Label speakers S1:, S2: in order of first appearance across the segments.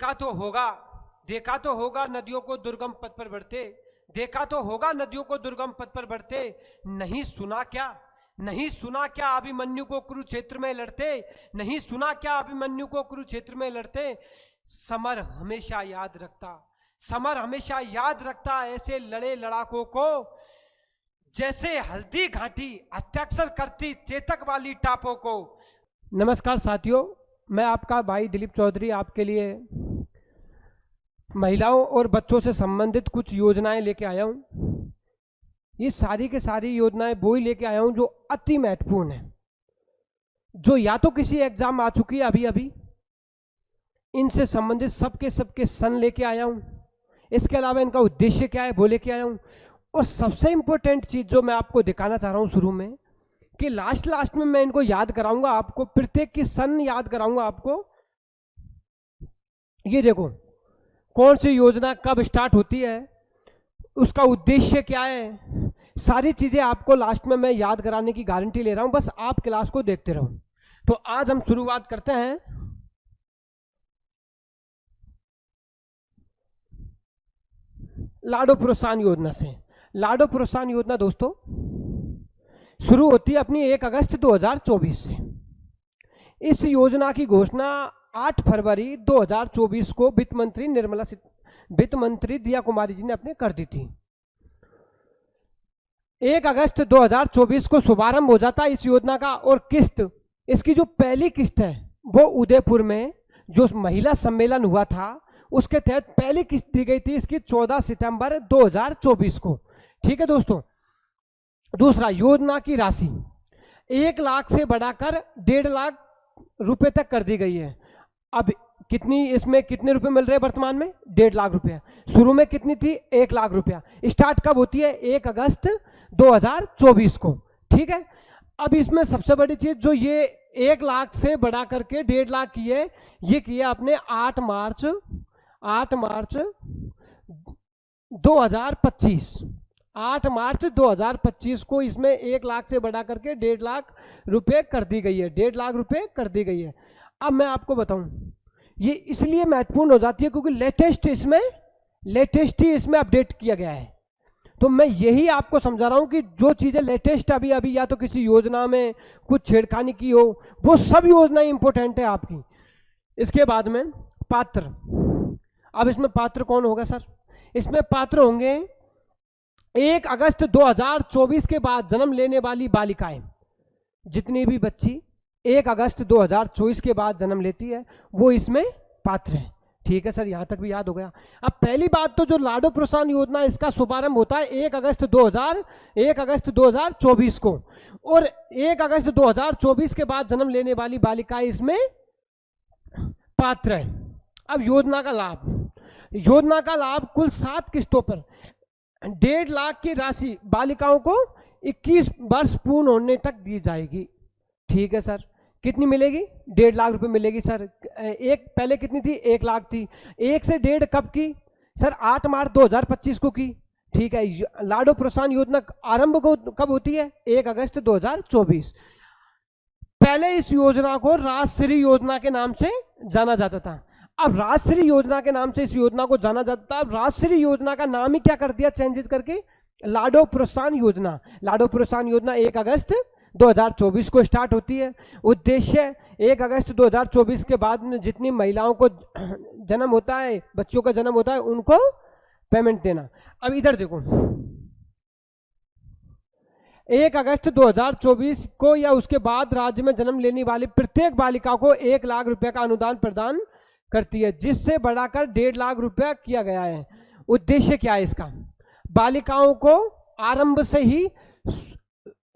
S1: देखा तो होगा नदियों को दुर्गम पथ पर बढ़ते, देखा तो होगा नदियों को दुर्गम पथ पर बढ़ते, नहीं सुना क्या अभिमन्यु को कुरुक्षेत्र में लड़ते, नहीं सुना क्या अभिमन्यु को कुरुक्षेत्र में लड़ते। समर हमेशा याद रखता ऐसे लड़े लड़ाकों को, जैसे हल्दी घाटी हत्याक्षर करती चेतक वाली टापों को। नमस्कार साथियों, मैं आपका भाई दिलीप चौधरी आपके लिए महिलाओं और बच्चों से संबंधित कुछ योजनाएं लेके आया हूं। ये सारी के सारी योजनाएं वो ही लेके आया हूं जो अति महत्वपूर्ण है, जो या तो किसी एग्जाम आ चुकी है अभी, इनसे संबंधित सबके सन लेके आया हूं। इसके अलावा इनका उद्देश्य क्या है वो लेके आया हूं। और सबसे इंपॉर्टेंट चीज जो मैं आपको दिखाना चाह रहा हूं शुरू में, कि लास्ट में मैं इनको याद कराऊंगा आपको, प्रत्येक की सन याद कराऊंगा आपको। ये देखो कौन सी योजना कब स्टार्ट होती है, उसका उद्देश्य क्या है, सारी चीजें आपको लास्ट में मैं याद कराने की गारंटी ले रहा हूं। बस आप क्लास को देखते रहो। तो आज हम शुरुआत करते हैं लाडो प्रोत्साहन योजना से। लाडो प्रोत्साहन योजना दोस्तों शुरू होती है अपनी 1 अगस्त 2024 से। इस योजना की घोषणा 8 फरवरी 2024 को वित्त मंत्री दिया कुमारी जी ने अपने कर दी थी। 1 अगस्त 2024 को शुभारंभ हो जाता है इस योजना का। और किस्त, इसकी जो पहली किस्त है वो उदयपुर में जो महिला सम्मेलन हुआ था उसके तहत पहली किस्त दी गई थी इसकी 14 सितंबर 2024 को। ठीक है दोस्तों। दूसरा, योजना की राशि 1 लाख से बढ़ाकर 1.5 लाख रुपए तक कर दी गई है। अब इसमें कितने रुपए मिल रहे हैं वर्तमान में? 1.5 लाख रुपया। शुरू में कितनी थी? 1 लाख रुपया। स्टार्ट कब होती है? 1 अगस्त 2024 को। ठीक है। अब इसमें सबसे बड़ी चीज जो ये 1 लाख से बढ़ा करके 1.5 लाख की है, ये किया आपने 8 मार्च 2025। 8 मार्च 2025 को इसमें 1 लाख से बढ़ा करके 1.5 लाख रुपए कर दी गई है। 1.5 लाख रुपए कर दी गई है। अब मैं आपको बताऊं, ये इसलिए महत्वपूर्ण हो जाती है क्योंकि लेटेस्ट ही इसमें अपडेट किया गया है। तो मैं यही आपको समझा रहा हूं कि जो चीजें लेटेस्ट अभी या तो किसी योजना में कुछ छेड़खानी की हो, वो सब योजनाएं इंपॉर्टेंट है आपकी। इसके बाद में पात्र। अब इसमें पात्र कौन होगा सर? इसमें पात्र होंगे 1 अगस्त 2024 के बाद जन्म लेने वाली बालिकाएं। जितनी भी बच्ची 1 अगस्त 2024 के बाद जन्म लेती है वो इसमें पात्र है। ठीक है सर, यहां तक भी याद हो गया। अब पहली बात तो जो लाडो प्रोत्साहन योजना इसका शुभारंभ होता है 1 अगस्त 2024 को। और 1 अगस्त 2024 के बाद जन्म लेने वाली बालिकाएं इसमें पात्र है। अब योजना का लाभ कुल 7 किस्तों पर 1.5 लाख की राशि बालिकाओं को 21 वर्ष पूर्ण होने तक दी जाएगी। ठीक है सर। कितनी मिलेगी? 1.5 लाख रुपए मिलेगी सर। पहले कितनी थी? 1 लाख थी। 1 से 1.5 कब की सर? 8 मार्च 2025 को की। ठीक है। लाडो प्रोत्साहन योजना आरंभ कब होती है? 1 अगस्त 2024। पहले इस योजना को राजश्री योजना के नाम से जाना जाता था। अब राजश्री योजना के नाम से इस योजना को जाना जाता है। अब राजश्री योजना का नाम ही क्या कर दिया चेंजेस करके? लाडो प्रोत्साहन योजना। लाडो प्रोत्साहन योजना 1 अगस्त 2024 को स्टार्ट होती है। उद्देश्य 1 अगस्त 2024 के बाद में जितनी महिलाओं को जन्म होता है, बच्चों का जन्म होता है, उनको पेमेंट देना। अब इधर देखो, 1 अगस्त 2024 को या उसके बाद राज्य में जन्म लेने वाली प्रत्येक बालिका को 1 लाख रुपए का अनुदान प्रदान करती है, जिससे बढ़ाकर 1.5 लाख रुपया किया गया है। उद्देश्य क्या है इसका? बालिकाओं को आरंभ से ही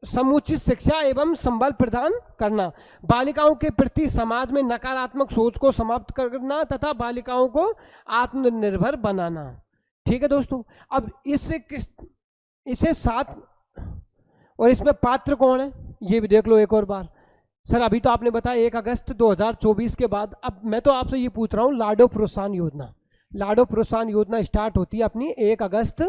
S1: समुचित शिक्षा एवं संबल प्रदान करना, बालिकाओं के प्रति समाज में नकारात्मक सोच को समाप्त करना तथा बालिकाओं को आत्मनिर्भर बनाना। ठीक है दोस्तों। अब इसे 7 और इसमें पात्र कौन है ये भी देख लो एक और बार। सर अभी तो आपने बताया 1 अगस्त 2024 के बाद। अब मैं तो आपसे ये पूछ रहा हूँ, लाडो प्रोत्साहन योजना। लाडो प्रोत्साहन योजना स्टार्ट होती है अपनी 1 अगस्त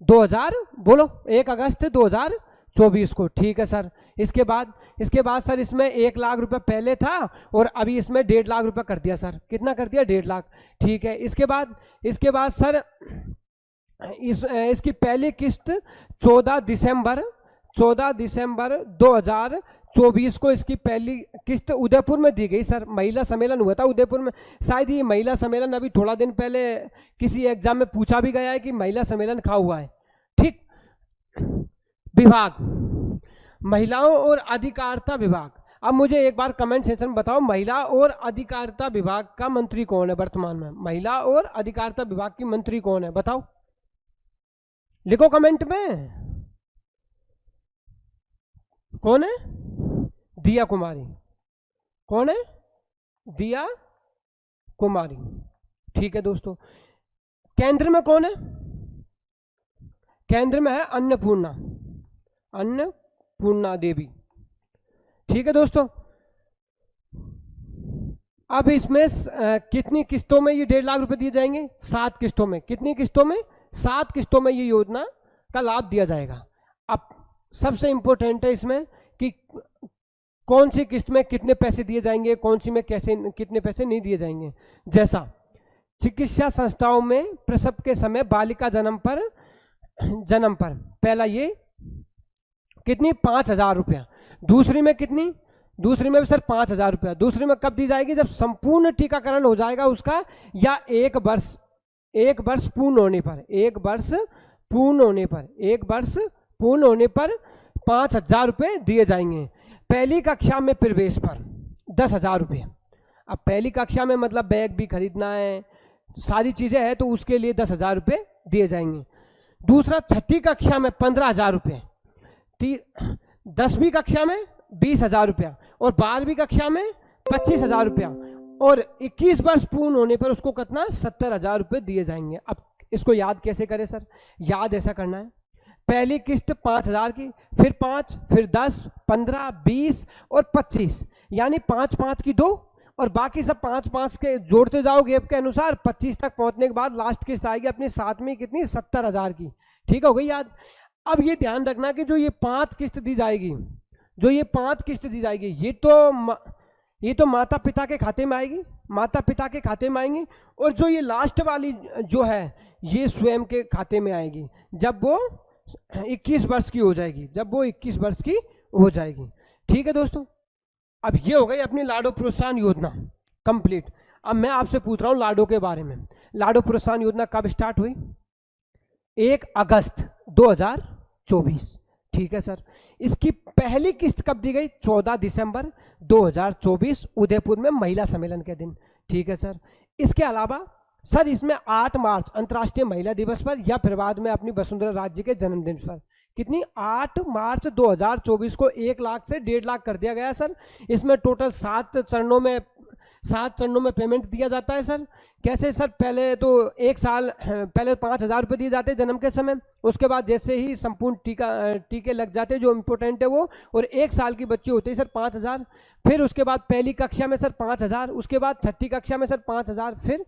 S1: 2024 2024 को। ठीक है सर। इसके बाद सर इसमें 1 लाख रुपए पहले था और अभी इसमें 1.5 लाख रुपए कर दिया सर। कितना कर दिया? 1.5 लाख। ठीक है। इसके बाद सर इसकी पहली किस्त 14 दिसंबर 2024 को इसकी पहली किस्त उदयपुर में दी गई सर। महिला सम्मेलन हुआ था उदयपुर में। शायद ये महिला सम्मेलन अभी थोड़ा दिन पहले किसी एग्जाम में पूछा भी गया है कि महिला सम्मेलन कहाँ हुआ है। ठीक। विभाग, महिलाओं और अधिकारिता विभाग। अब मुझे एक बार कमेंट सेक्शन में बताओ, महिला और अधिकारिता विभाग का मंत्री कौन है वर्तमान में? महिला और अधिकारिता विभाग की मंत्री कौन है बताओ, लिखो कमेंट में। कौन है? दिया कुमारी। कौन है? दिया कुमारी। ठीक है दोस्तों। केंद्र में कौन है? केंद्र में है अन्नपूर्णा देवी। ठीक है दोस्तों। अब इसमें कितनी किस्तों में ये 1.5 लाख रुपए दिए जाएंगे? 7 किस्तों में। कितनी किस्तों में? 7 किस्तों में ये योजना का लाभ दिया जाएगा। अब सबसे इंपॉर्टेंट है इसमें कि कौन सी किस्त में कितने पैसे दिए जाएंगे, कौन सी में कैसे कितने पैसे नहीं दिए जाएंगे। जैसा चिकित्सा संस्थाओं में प्रसव के समय बालिका जन्म पर पहला ये कितनी? 5,000 रुपया। दूसरी में कितनी? दूसरी में भी सर 5,000 रुपया। दूसरी में कब दी जाएगी? जब संपूर्ण टीकाकरण हो जाएगा उसका, या 1 वर्ष पूर्ण होने पर। 1 वर्ष पूर्ण होने पर 5,000 रुपये दिए जाएंगे। पहली कक्षा में प्रवेश पर 10,000 रुपये। अब पहली कक्षा में मतलब बैग भी खरीदना है, सारी चीजें हैं, तो उसके लिए 10,000 रुपये दिए जाएंगे। दूसरा, 6ठी कक्षा में 15,000 रुपये, 10वीं कक्षा में 20,000 रुपया और 12वीं कक्षा में 25,000 रुपया और 21 वर्ष पूर्ण होने पर उसको कितना? 70,000 रुपये दिए जाएंगे। अब इसको याद कैसे करें सर? याद ऐसा करना है, पहली किस्त 5,000 की, फिर 5, फिर 10, 15, 20 और 25, यानी 5-5 की 2 और बाकी सब 5-5 के जोड़ते जाओ गैप के अनुसार। 25 तक पहुंचने के बाद लास्ट किस्त आएगी अपनी 7वीं कितनी? 70,000 की। ठीक हो गई याद? अब ये ध्यान रखना कि जो ये 5 किस्त दी जाएगी, ये तो माता पिता के खाते में आएगी, और जो ये लास्ट वाली जो है ये स्वयं के खाते में आएगी जब वो 21 वर्ष की हो जाएगी, ठीक है दोस्तों। अब ये हो गई अपनी लाडो प्रोत्साहन योजना कंप्लीट। अब मैं आपसे पूछ रहा हूं लाडो के बारे में। लाडो प्रोत्साहन योजना कब स्टार्ट हुई? 1 अगस्त 2024। ठीक है सर। इसकी पहली किस्त कब दी गई? 14 दिसंबर 2024 उदयपुर में महिला सम्मेलन के दिन। ठीक है सर। इसके अलावा सर इसमें 8 मार्च अंतर्राष्ट्रीय महिला दिवस पर या फिर बाद में अपनी वसुंधरा राजे के जन्मदिन पर कितनी? 8 मार्च 2024 को 1 लाख से 1.5 लाख कर दिया गया सर। इसमें टोटल 7 चरणों में पेमेंट दिया जाता है सर। कैसे सर? पहले तो 1 साल पहले 5,000 रुपये दिए जाते हैं जन्म के समय, उसके बाद जैसे ही संपूर्ण टीके लग जाते हैं जो इम्पोर्टेंट है वो, और 1 साल की बच्ची होती है सर 5,000। फिर उसके बाद पहली कक्षा में सर 5,000, उसके बाद 6ठी कक्षा में सर 5,000, फिर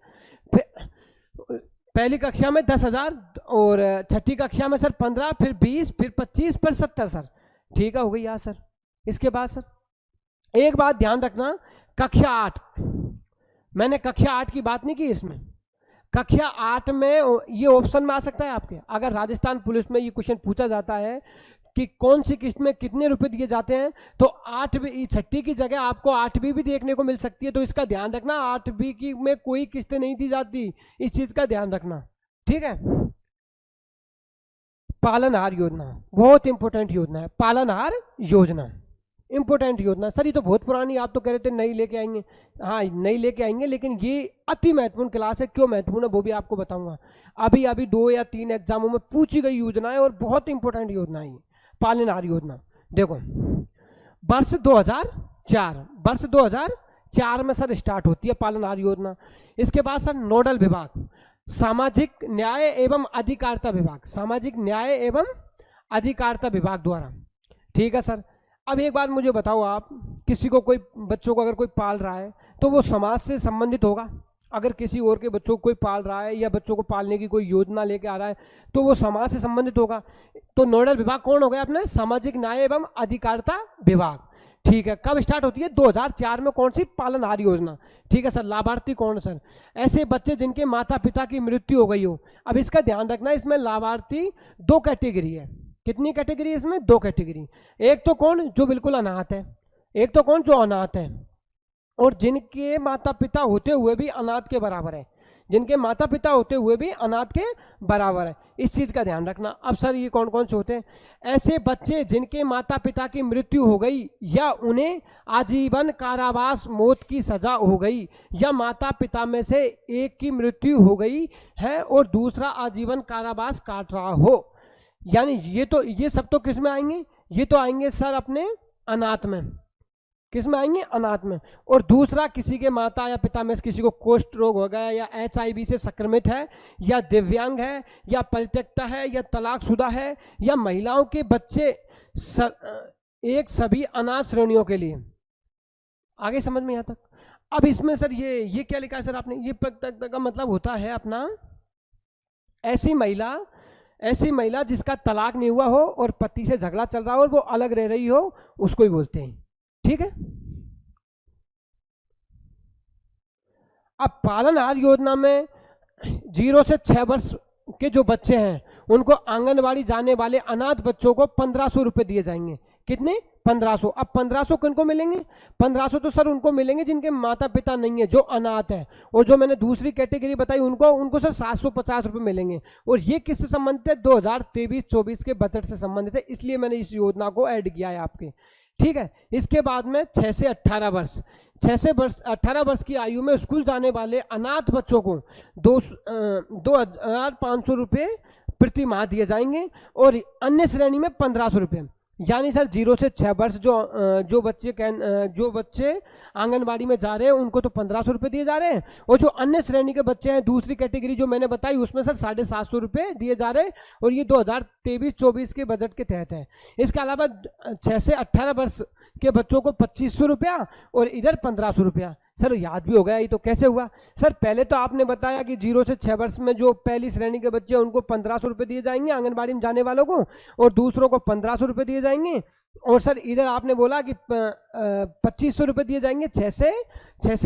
S1: पहली कक्षा में 10,000 और 6ठी कक्षा में सर 15, फिर 20, फिर 25, फिर 70 सर। ठीक है, हो गई यार सर। इसके बाद सर एक बात ध्यान रखना, कक्षा 8, मैंने कक्षा 8 की बात नहीं की इसमें। कक्षा 8 में ये ऑप्शन में आ सकता है आपके, अगर राजस्थान पुलिस में ये क्वेश्चन पूछा जाता है कि कौन सी किस्त में कितने रुपए दिए जाते हैं, तो 8वीं 6ठी की जगह आपको 8वीं भी देखने को मिल सकती है। तो इसका ध्यान रखना, 8वीं की में कोई किस्त नहीं दी जाती, इस चीज का ध्यान रखना। ठीक है। पालनहार योजना बहुत इंपॉर्टेंट योजना है। पालनहार योजना इंपॉर्टेंट योजना सर, ये तो बहुत पुरानी, आप तो कह रहे थे नई लेके आएंगे। हाँ नई लेके आएंगे, लेकिन ये अति महत्वपूर्ण क्लास है। क्यों महत्वपूर्ण है वो भी आपको बताऊंगा। अभी 2 या 3 एग्जामों में पूछी गई योजना है और बहुत इंपॉर्टेंट योजना है पालनहार योजना। देखो वर्ष 2004 में सर स्टार्ट होती है पालनहार योजना। इसके बाद सर नोडल विभाग सामाजिक न्याय एवं अधिकारिता विभाग, सामाजिक न्याय एवं अधिकारिता विभाग द्वारा। ठीक है सर। अब एक बात मुझे बताओ, आप किसी को कोई बच्चों को अगर कोई पाल रहा है तो वो समाज से संबंधित होगा, अगर किसी और के बच्चों को कोई पाल रहा है या बच्चों को पालने की कोई योजना लेके आ रहा है तो वो समाज से संबंधित होगा। तो नोडल विभाग कौन हो गया अपने? सामाजिक न्याय एवं अधिकारिता विभाग। ठीक है, कब स्टार्ट होती है? 2004 में। कौन सी? पालनहार योजना। ठीक है सर। लाभार्थी कौन सर? ऐसे बच्चे जिनके माता पिता की मृत्यु हो गई हो। अब इसका ध्यान रखना, इसमें लाभार्थी 2 कैटेगरी है। कितनी कैटेगरी? इसमें 2 कैटेगरी। एक तो कौन? जो बिल्कुल अनाथ है। एक तो कौन? जो अनाथ है और जिनके माता पिता होते हुए भी अनाथ के बराबर है। जिनके माता पिता होते हुए भी अनाथ के बराबर है, इस चीज का ध्यान रखना। अब सर ये कौन कौन से होते हैं? ऐसे बच्चे जिनके माता पिता की मृत्यु हो गई या उन्हें आजीवन कारावास मौत की सजा हो गई या माता पिता में से एक की मृत्यु हो गई है और दूसरा आजीवन कारावास काट रहा हो। यानी ये सब तो किस में आएंगे? ये तो आएंगे सर अपने अनाथ में। किस में आएंगे? अनाथ में। और दूसरा, किसी के माता या पिता में से किसी को कुष्ठ रोग हो गया या HIV से संक्रमित है या दिव्यांग है या परित्यक्ता है या तलाकशुदा है या महिलाओं के बच्चे एक सभी अनाथ श्रेणियों के लिए। आगे समझ में यहाँ तक? अब इसमें सर ये क्या लिखा है सर आपने? ये का मतलब होता है अपना ऐसी महिला जिसका तलाक नहीं हुआ हो और पति से झगड़ा चल रहा हो और वो अलग रह रही हो, उसको ही बोलते हैं। ठीक है। अब पालनहार योजना में 0 से 6 वर्ष के जो बच्चे हैं उनको आंगनबाड़ी जाने वाले अनाथ बच्चों को 1500 रुपए दिए जाएंगे। कितने? 1500। अब 1500 किनको मिलेंगे? 1500 तो सर उनको मिलेंगे जिनके माता पिता नहीं है, जो अनाथ है। और जो मैंने दूसरी कैटेगरी बताई उनको सर 750 रुपये मिलेंगे। और ये किससे संबंधित है? 2023-24 के बजट से संबंधित है, इसलिए मैंने इस योजना को ऐड किया है आपके। ठीक है। इसके बाद में 6 से 18 वर्ष 18 वर्ष की आयु में स्कूल जाने वाले अनाथ बच्चों को 2500 रुपये प्रति माह दिए जाएंगे और अन्य श्रेणी में 1500 रुपये। यानी सर 0 से 6 वर्ष जो बच्चे आंगनबाड़ी में जा रहे हैं उनको तो 1500 रुपये दिए जा रहे हैं और जो अन्य श्रेणी के बच्चे हैं दूसरी कैटेगरी जो मैंने बताई उसमें सर 750 रुपये दिए जा रहे हैं और ये 2023-24 के बजट के तहत है। इसके अलावा 6 से 18 वर्ष के बच्चों को 2500 रुपया और इधर 1500 रुपया। सर याद भी हो गया, ये तो कैसे हुआ सर? पहले तो आपने बताया कि 0 से 6 वर्ष में जो पहली श्रेणी के बच्चे हैं उनको 1500 रुपये दिए जाएंगे आंगनबाड़ी में जाने वालों को और दूसरों को 1500 रुपये दिए जाएंगे। और सर इधर आपने बोला कि 2500 रुपये दिए जाएंगे 6 से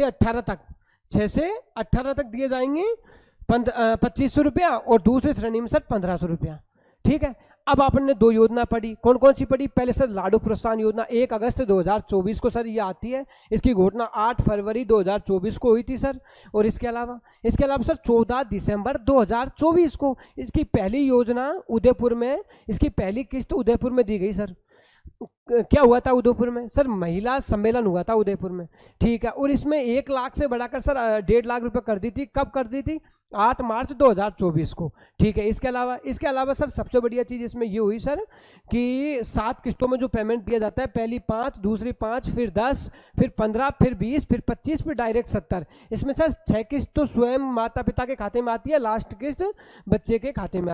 S1: 18 तक। 6 से 18 तक दिए जाएंगे 2500 रुपया और दूसरी श्रेणी में सर 1500 रुपया। ठीक है। अब आपने 2 योजना पढ़ी। कौन कौन सी पढ़ी? पहले सर लाडू प्रोत्साहन योजना 1 अगस्त 2024 को सर ये आती है। इसकी घोषणा 8 फरवरी 2024 को हुई थी सर। और इसके अलावा सर 14 दिसंबर 2024 को इसकी पहली योजना उदयपुर में, इसकी पहली किस्त उदयपुर में दी गई सर। क्या हुआ था उदयपुर में? सर महिला सम्मेलन हुआ था उदयपुर में। ठीक है। और इसमें 1 लाख से बढ़ाकर सर 1.5 लाख रुपए कर दी थी। कब कर दी थी? 8 मार्च 2024 को। ठीक है। इसके अलावा सर सबसे बढ़िया चीज़ इसमें ये हुई सर कि 7 किस्तों में जो पेमेंट दिया जाता है, पहली 5, दूसरी 5, फिर 10, फिर 15, फिर 20, फिर 25, फिर डायरेक्ट 70। इसमें सर 6 किस्त तो स्वयं माता पिता के खाते में आती है, लास्ट किस्त बच्चे की खाते में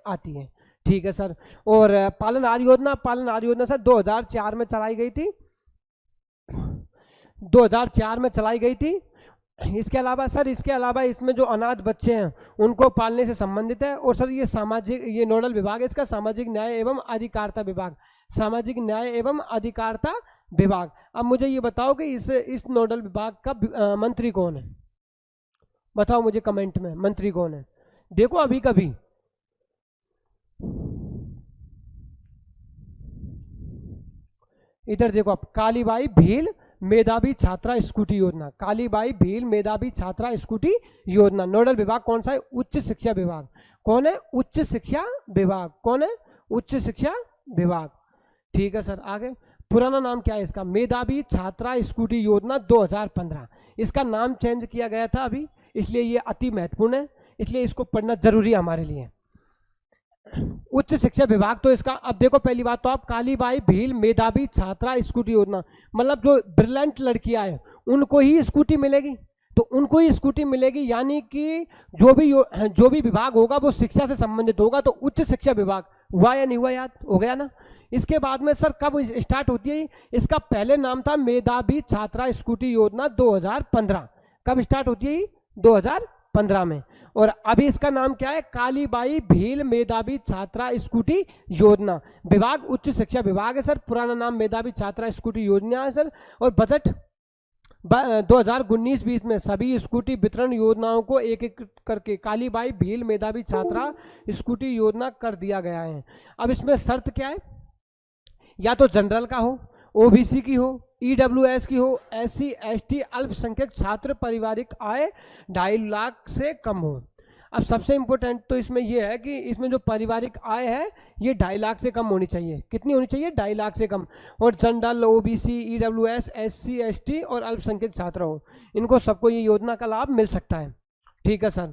S1: आती है। ठीक है सर। और पालनहार योजना सर 2004 में चलाई गई थी। 2004 में चलाई गई थी। इसके अलावा इसमें जो अनाथ बच्चे हैं उनको पालने से संबंधित है। और सर ये नोडल विभाग है इसका सामाजिक न्याय एवं अधिकारिता विभाग। अब मुझे ये बताओ कि इस नोडल विभाग का मंत्री कौन है? बताओ मुझे कमेंट में, मंत्री कौन है? देखो अभी कभी इधर देखो आप, कालीबाई भील मेधावी छात्रा स्कूटी योजना। कालीबाई भील मेधावी छात्रा स्कूटी योजना। नोडल विभाग कौन सा है? उच्च शिक्षा विभाग। कौन है? उच्च शिक्षा विभाग। कौन है? उच्च शिक्षा विभाग। ठीक है सर। आगे पुराना नाम क्या है इसका? मेधावी छात्रा स्कूटी योजना 2015। इसका नाम चेंज किया गया था अभी, इसलिए ये अति महत्वपूर्ण है, इसलिए इसको पढ़ना जरूरी है हमारे लिए। उच्च शिक्षा विभाग तो इसका, अब देखो पहली बात तो आप कालीबाई भील मेधावी छात्रा स्कूटी योजना, मतलब जो ब्रिलियंट लड़कियां हैं उनको ही स्कूटी मिलेगी, तो उनको ही स्कूटी मिलेगी। यानी कि जो भी विभाग होगा वो शिक्षा से संबंधित होगा, तो उच्च शिक्षा विभाग। हुआ या नहीं हुआ? याद हो गया ना? इसके बाद में सर कब स्टार्ट होती है? इसका पहले नाम था मेधावी छात्रा स्कूटी योजना 2015। कब स्टार्ट होती है? 2015 में। और अभी इसका नाम क्या है? कालीबाई भील मेधावी छात्रा स्कूटी योजना। विभाग उच्च शिक्षा विभाग है सर, पुराना नाम मेधावी छात्रा स्कूटी योजना है सर। और बजट 2019-20 में सभी स्कूटी वितरण योजनाओं को एक एक करके कालीबाई भील मेधावी छात्रा स्कूटी योजना कर दिया गया है। अब इसमें शर्त क्या है? या तो जनरल का हो, ओबीसी की हो, ईडब्ल्यूएस की हो, एससी एसटी अल्पसंख्यक छात्र पारिवारिक आय 2.5 लाख से कम हो। अब सबसे इंपॉर्टेंट तो इसमें यह है कि इसमें जो पारिवारिक आय है ये 2.5 लाख से कम होनी चाहिए। कितनी होनी चाहिए? 2.5 लाख से कम। और general, OBC, EWS, SC ST और अल्पसंख्यक छात्र हो, इनको सबको ये योजना का लाभ मिल सकता है। ठीक है सर।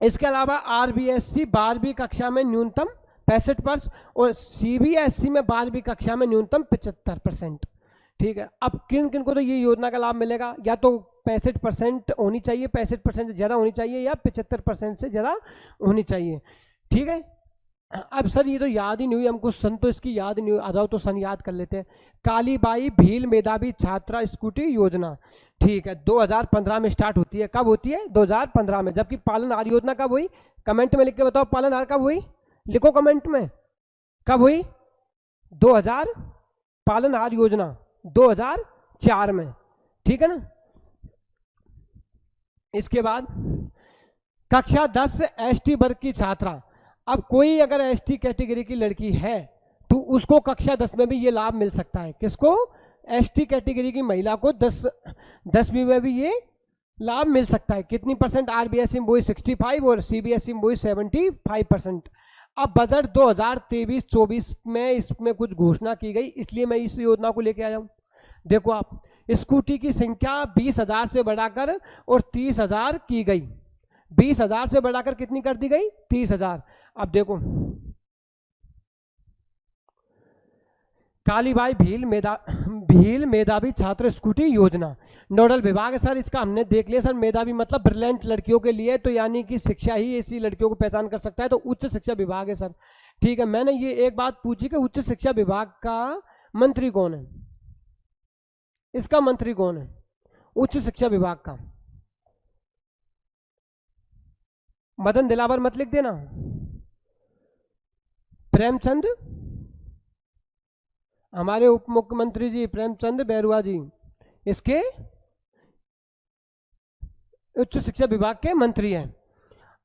S1: इसके अलावा आरबीएससी 12वीं कक्षा में न्यूनतम 65% और सीबीएसई में 12वीं कक्षा में न्यूनतम 75%। ठीक है। अब किन किन को तो ये योजना का लाभ मिलेगा? या तो 65% होनी चाहिए, 65% से ज़्यादा होनी चाहिए, या 75% से ज़्यादा होनी चाहिए। ठीक है। अब सर ये तो याद ही नहीं हुई हमको, सन तो इसकी याद नहीं हुई, आ जाओ तो सन याद कर लेते हैं। कालीबाई भील मेधावी छात्रा स्कूटी योजना, ठीक है, 2015 में स्टार्ट होती है। कब होती है? 2015 में। जबकि पालनहार योजना कब हुई? कमेंट में लिख के बताओ, पालनहार कब हुई? लिखो कमेंट में, कब हुई? 2000। पालनहार योजना 2004 में। ठीक है ना। इसके बाद कक्षा 10 एसटी वर्ग की छात्रा। अब कोई अगर एसटी कैटेगरी की लड़की है तो उसको कक्षा 10 में भी ये लाभ मिल सकता है। किसको? एसटी कैटेगरी की महिला को 10वीं में भी ये लाभ मिल सकता है। कितनी परसेंट? आरबीएसई में वही 65 और सीबीएसई में वही 75%। अब बजट 2023-24 में इसमें कुछ घोषणा की गई, इसलिए मैं इस योजना को लेके आया हूँ। देखो आप, स्कूटी की संख्या 20,000 से बढ़ाकर और 30,000 की गई। 20,000 से बढ़ाकर कितनी कर दी गई? 30,000। अब देखो, कालीबाई भील मेधावी छात्र स्कूटी योजना, नोडल विभाग है सर इसका, हमने देख लिया सर। मेधावी मतलब ब्रिलियंट लड़कियों के लिए, तो यानी कि शिक्षा ही ऐसी लड़कियों को पहचान कर सकता है, तो उच्च शिक्षा विभाग है सर। ठीक है। मैंने ये एक बात पूछी कि उच्च शिक्षा विभाग का मंत्री कौन है? इसका मंत्री कौन है उच्च शिक्षा विभाग का? मदन दिलावर मत लिख देना, प्रेमचंद, हमारे उप मुख्यमंत्री जी प्रेमचंद बैरुआ जी इसके उच्च शिक्षा विभाग के मंत्री हैं।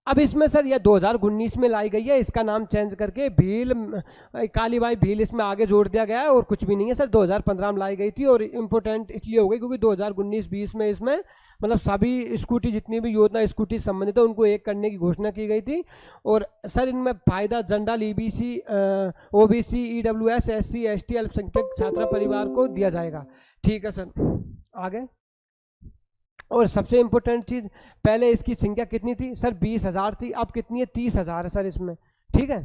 S1: अब इसमें सर यह 2019 में लाई गई है, इसका नाम चेंज करके कालीबाई भील इसमें आगे जोड़ दिया गया है, और कुछ भी नहीं है सर। 2015 में लाई गई थी, और इम्पोर्टेंट इसलिए हो गई क्योंकि 2019-20 में इसमें मतलब सभी स्कूटी, जितनी भी योजना स्कूटी संबंधित है, उनको एक करने की घोषणा की गई थी। और सर इनमें फायदा general, EBC, OBC, EWS, SC ST अल्पसंख्यक छात्रा परिवार को दिया जाएगा। ठीक है सर। आगे, और सबसे इंपॉर्टेंट चीज, पहले इसकी संख्या कितनी थी सर? 20,000 थी। अब कितनी है? 30,000 है सर इसमें। ठीक है।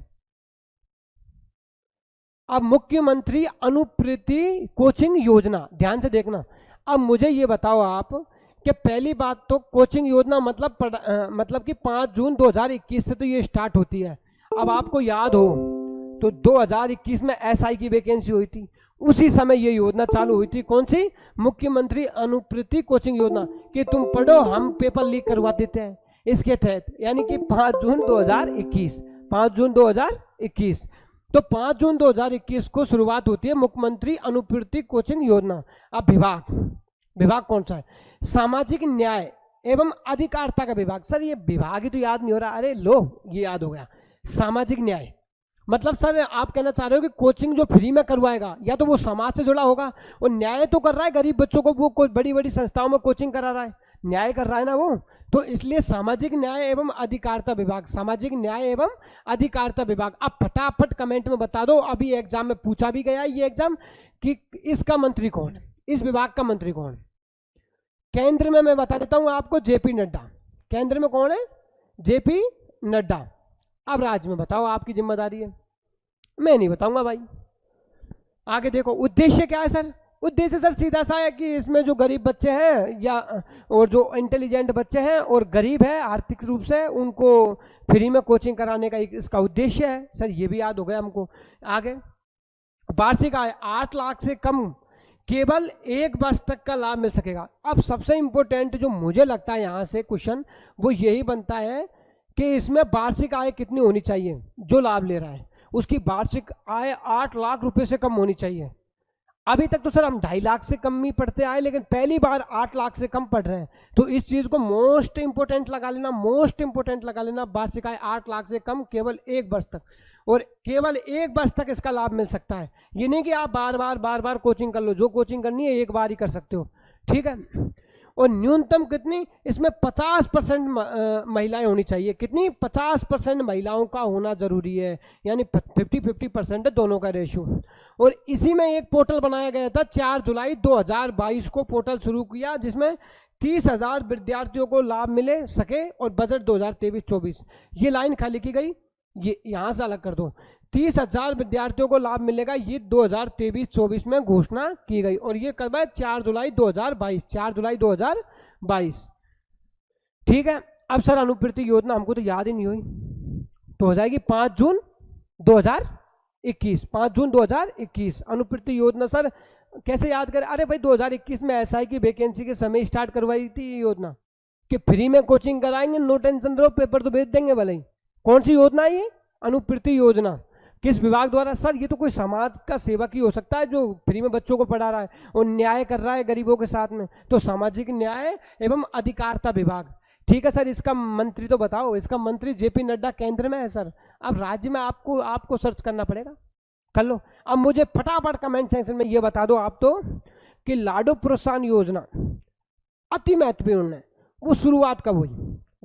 S1: अब मुख्यमंत्री अनुप्रीति कोचिंग योजना, ध्यान से देखना। अब मुझे ये बताओ आप कि पहली बात तो कोचिंग योजना मतलब कि 5 जून 2021 से तो ये स्टार्ट होती है। अब आपको याद हो तो 2021 में एसआई की वैकेंसी हुई थी, उसी समय ये योजना चालू हुई थी। कौन सी? मुख्यमंत्री अनुप्रीति कोचिंग योजना, कि तुम पढ़ो हम पेपर लीक करवा देते हैं इसके तहत। यानी कि 5 जून 2021, 5 जून 2021, तो 5 जून 2021 को शुरुआत होती है मुख्यमंत्री अनुप्रीति कोचिंग योजना। अब विभाग कौन सा है? सामाजिक न्याय एवं अधिकारिता का विभाग। सर ये विभाग ही तो याद नहीं हो रहा। अरे लो, ये याद हो गया, सामाजिक न्याय। मतलब सर आप कहना चाह रहे हो कि कोचिंग जो फ्री में करवाएगा या तो वो समाज से जुड़ा होगा, और न्याय तो कर रहा है गरीब बच्चों को, वो कोई बड़ी बड़ी संस्थाओं में कोचिंग करा रहा है, न्याय कर रहा है ना वो। तो इसलिए सामाजिक न्याय एवं अधिकारिता विभाग, सामाजिक न्याय एवं अधिकारिता विभाग। अब फटाफट कमेंट में बता दो, अभी एग्जाम में पूछा भी गया ये एग्जाम, कि इसका मंत्री कौन है, इस विभाग का मंत्री कौन है? केंद्र में मैं बता देता हूं आपको, जेपी नड्डा। केंद्र में कौन है? जेपी नड्डा। अब राज्य में बताओ, आपकी जिम्मेदारी है, मैं नहीं बताऊंगा भाई। आगे देखो, उद्देश्य क्या है सर? उद्देश्य सर सीधा सा है कि इसमें जो गरीब बच्चे हैं या और जो इंटेलिजेंट बच्चे हैं और गरीब है आर्थिक रूप से, उनको फ्री में कोचिंग कराने का इसका उद्देश्य है सर। ये भी याद हो गया हमको। आगे, वार्षिक आय 8 लाख से कम केवल 1 वर्ष तक का लाभ मिल सकेगा। अब सबसे इंपॉर्टेंट जो मुझे लगता है यहाँ से क्वेश्चन वो यही बनता है कि इसमें वार्षिक आय कितनी होनी चाहिए, जो लाभ ले रहा है उसकी वार्षिक आय 8 लाख रुपए से कम होनी चाहिए। अभी तक तो सर हम 2.5 लाख से कम ही पढ़ते आए, लेकिन पहली बार 8 लाख से कम पढ़ रहे हैं, तो इस चीज को मोस्ट इंपोर्टेंट लगा लेना, मोस्ट इंपोर्टेंट लगा लेना। वार्षिक आय 8 लाख से कम केवल 1 वर्ष तक, और केवल 1 वर्ष तक इसका लाभ मिल सकता है। ये नहीं कि आप बार बार कोचिंग कर लो, जो कोचिंग करनी है एक बार ही कर सकते हो, ठीक है। और न्यूनतम कितनी, इसमें 50% महिलाएं होनी चाहिए। कितनी, 50% महिलाओं का होना जरूरी है, यानी 50-50% है दोनों का रेशियो। और इसी में एक पोर्टल बनाया गया था, 4 जुलाई 2022 को पोर्टल शुरू किया, जिसमें 30,000 विद्यार्थियों को लाभ मिले सके, और बजट 2023-24 ये लाइन खाली की गई, ये यहां से अलग कर दो। 30,000 विद्यार्थियों को लाभ मिलेगा, ये 2023-24 में घोषणा की गई, और ये कब है, 4 जुलाई 2022, 4 जुलाई 2022, ठीक है। अब सर अनुपूर्ति योजना हमको तो याद ही नहीं हुई, तो हो जाएगी 5 जून 2021, 5 जून 2021 अनुपूर्ति योजना। सर कैसे याद करें, अरे भाई 2021 में एसआई की वैकेंसी के समय स्टार्ट करवाई थी ये योजना, कि फ्री में कोचिंग कराएंगे, नो टेंशन रहो, पेपर तो भेज देंगे भले ही। कौन सी योजना है ये, अनुपूर्ति योजना, किस विभाग द्वारा? सर ये तो कोई समाज का सेवक ही हो सकता है जो फ्री में बच्चों को पढ़ा रहा है और न्याय कर रहा है गरीबों के साथ में, तो सामाजिक न्याय एवं अधिकारिता विभाग, ठीक है सर। इसका मंत्री तो बताओ, इसका मंत्री जेपी नड्डा केंद्र में है सर। अब राज्य में आपको सर्च करना पड़ेगा, कर लो। अब मुझे फटाफट कमेंट सेक्शन में ये बता दो आप तो, कि लाडो प्रोत्साहन योजना अति महत्वपूर्ण है, वो शुरुआत कब हुई?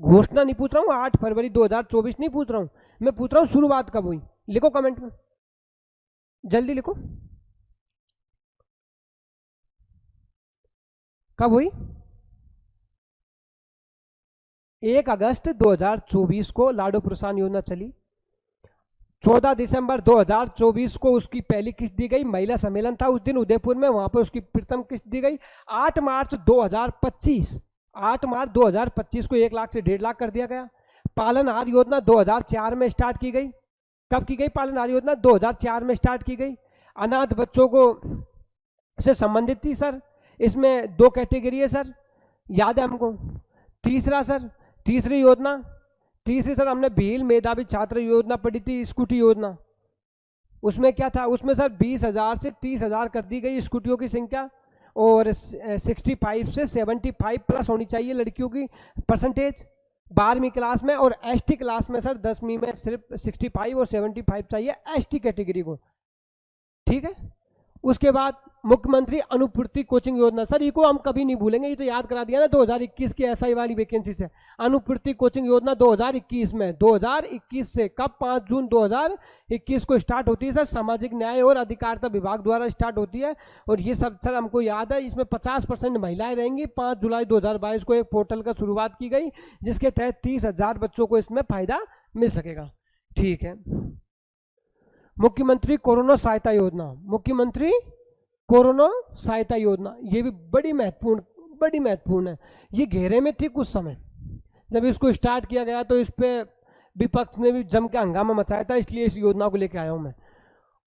S1: घोषणा नहीं पूछ रहा हूँ, 8 फरवरी 2024 नहीं पूछ रहा हूँ, मैं पूछ रहा हूँ शुरुआत कब हुई। लिखो कमेंट में, जल्दी लिखो, कब हुई? 1 अगस्त 2024 को लाडो प्रोत्साहन योजना चली। 14 दिसंबर 2024 को उसकी पहली किस्त दी गई, महिला सम्मेलन था उस दिन उदयपुर में, वहां पर उसकी प्रथम किस्त दी गई। 8 मार्च 2025 को 1 लाख से 1.5 लाख कर दिया गया। पालनहार योजना 2004 में स्टार्ट की गई। कब की गई पालनहार योजना? 2004 में स्टार्ट की गई। अनाथ बच्चों को से संबंधित थी सर। इसमें 2 कैटेगरी है सर, याद है हमको। तीसरी योजना, तीसरी सर हमने भील मेधावी छात्र योजना पढ़ी थी, स्कूटी योजना। उसमें क्या था? उसमें सर 20,000 से 30,000 कर दी गई स्कूटियों की संख्या, और 65 से 75 प्लस होनी चाहिए लड़कियों की परसेंटेज 12वीं क्लास में, और एसटी क्लास में सर 10वीं में सिर्फ 65 और 75 चाहिए एसटी कैटेगरी को, ठीक है। उसके बाद मुख्यमंत्री अनुपूर्ति कोचिंग योजना, सर ये को हम कभी नहीं भूलेंगे, ये तो याद करा दिया ना 2021 की एसआई वाली वैकेंसी से। अनुपूर्ति कोचिंग योजना 2021 में, 2021 से कब? 5 जून 2021 को स्टार्ट होती है सर, सामाजिक न्याय और अधिकारिता विभाग द्वारा स्टार्ट होती है। और ये सब सर हमको याद है, इसमें 50% महिलाएं रहेंगी। 5 जुलाई 2022 को एक पोर्टल का शुरुआत की गई, जिसके तहत 30,000 बच्चों को इसमें फायदा मिल सकेगा, ठीक है। मुख्यमंत्री कोरोना सहायता योजना, मुख्यमंत्री कोरोना सहायता योजना, ये भी बड़ी महत्वपूर्ण है। ये घेरे में थी कुछ समय, जब इसको स्टार्ट किया गया तो इस पे विपक्ष ने भी जम के हंगामा मचाया था, इसलिए इस योजना को लेकर आया हूं मैं।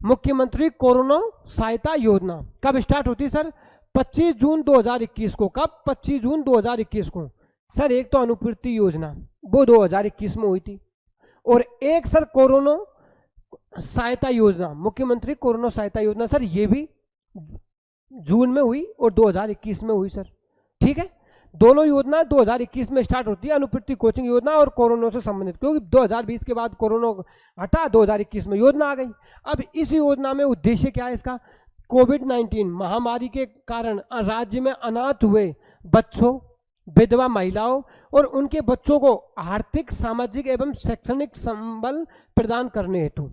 S1: मुख्यमंत्री कोरोना सहायता योजना कब स्टार्ट होती सर? 25 जून 2021 को। कब? 25 जून 2021 को सर। एक तो अनुपूर्ति योजना वो 2021 में हुई थी, और एक सर कोरोना सहायता योजना, मुख्यमंत्री कोरोना सहायता योजना सर, ये भी जून में हुई और 2021 में हुई सर, ठीक है। दोनों योजना 2021 में स्टार्ट होती है, अनुपूर्ति कोचिंग योजना और कोरोना से संबंधित, क्योंकि 2020 के बाद कोरोना हटा, 2021 में योजना आ गई। अब इस योजना में उद्देश्य क्या है इसका? कोविड-19 महामारी के कारण राज्य में अनाथ हुए बच्चों, विधवा महिलाओं और उनके बच्चों को आर्थिक, सामाजिक एवं शैक्षणिक संबल प्रदान करने हेतु,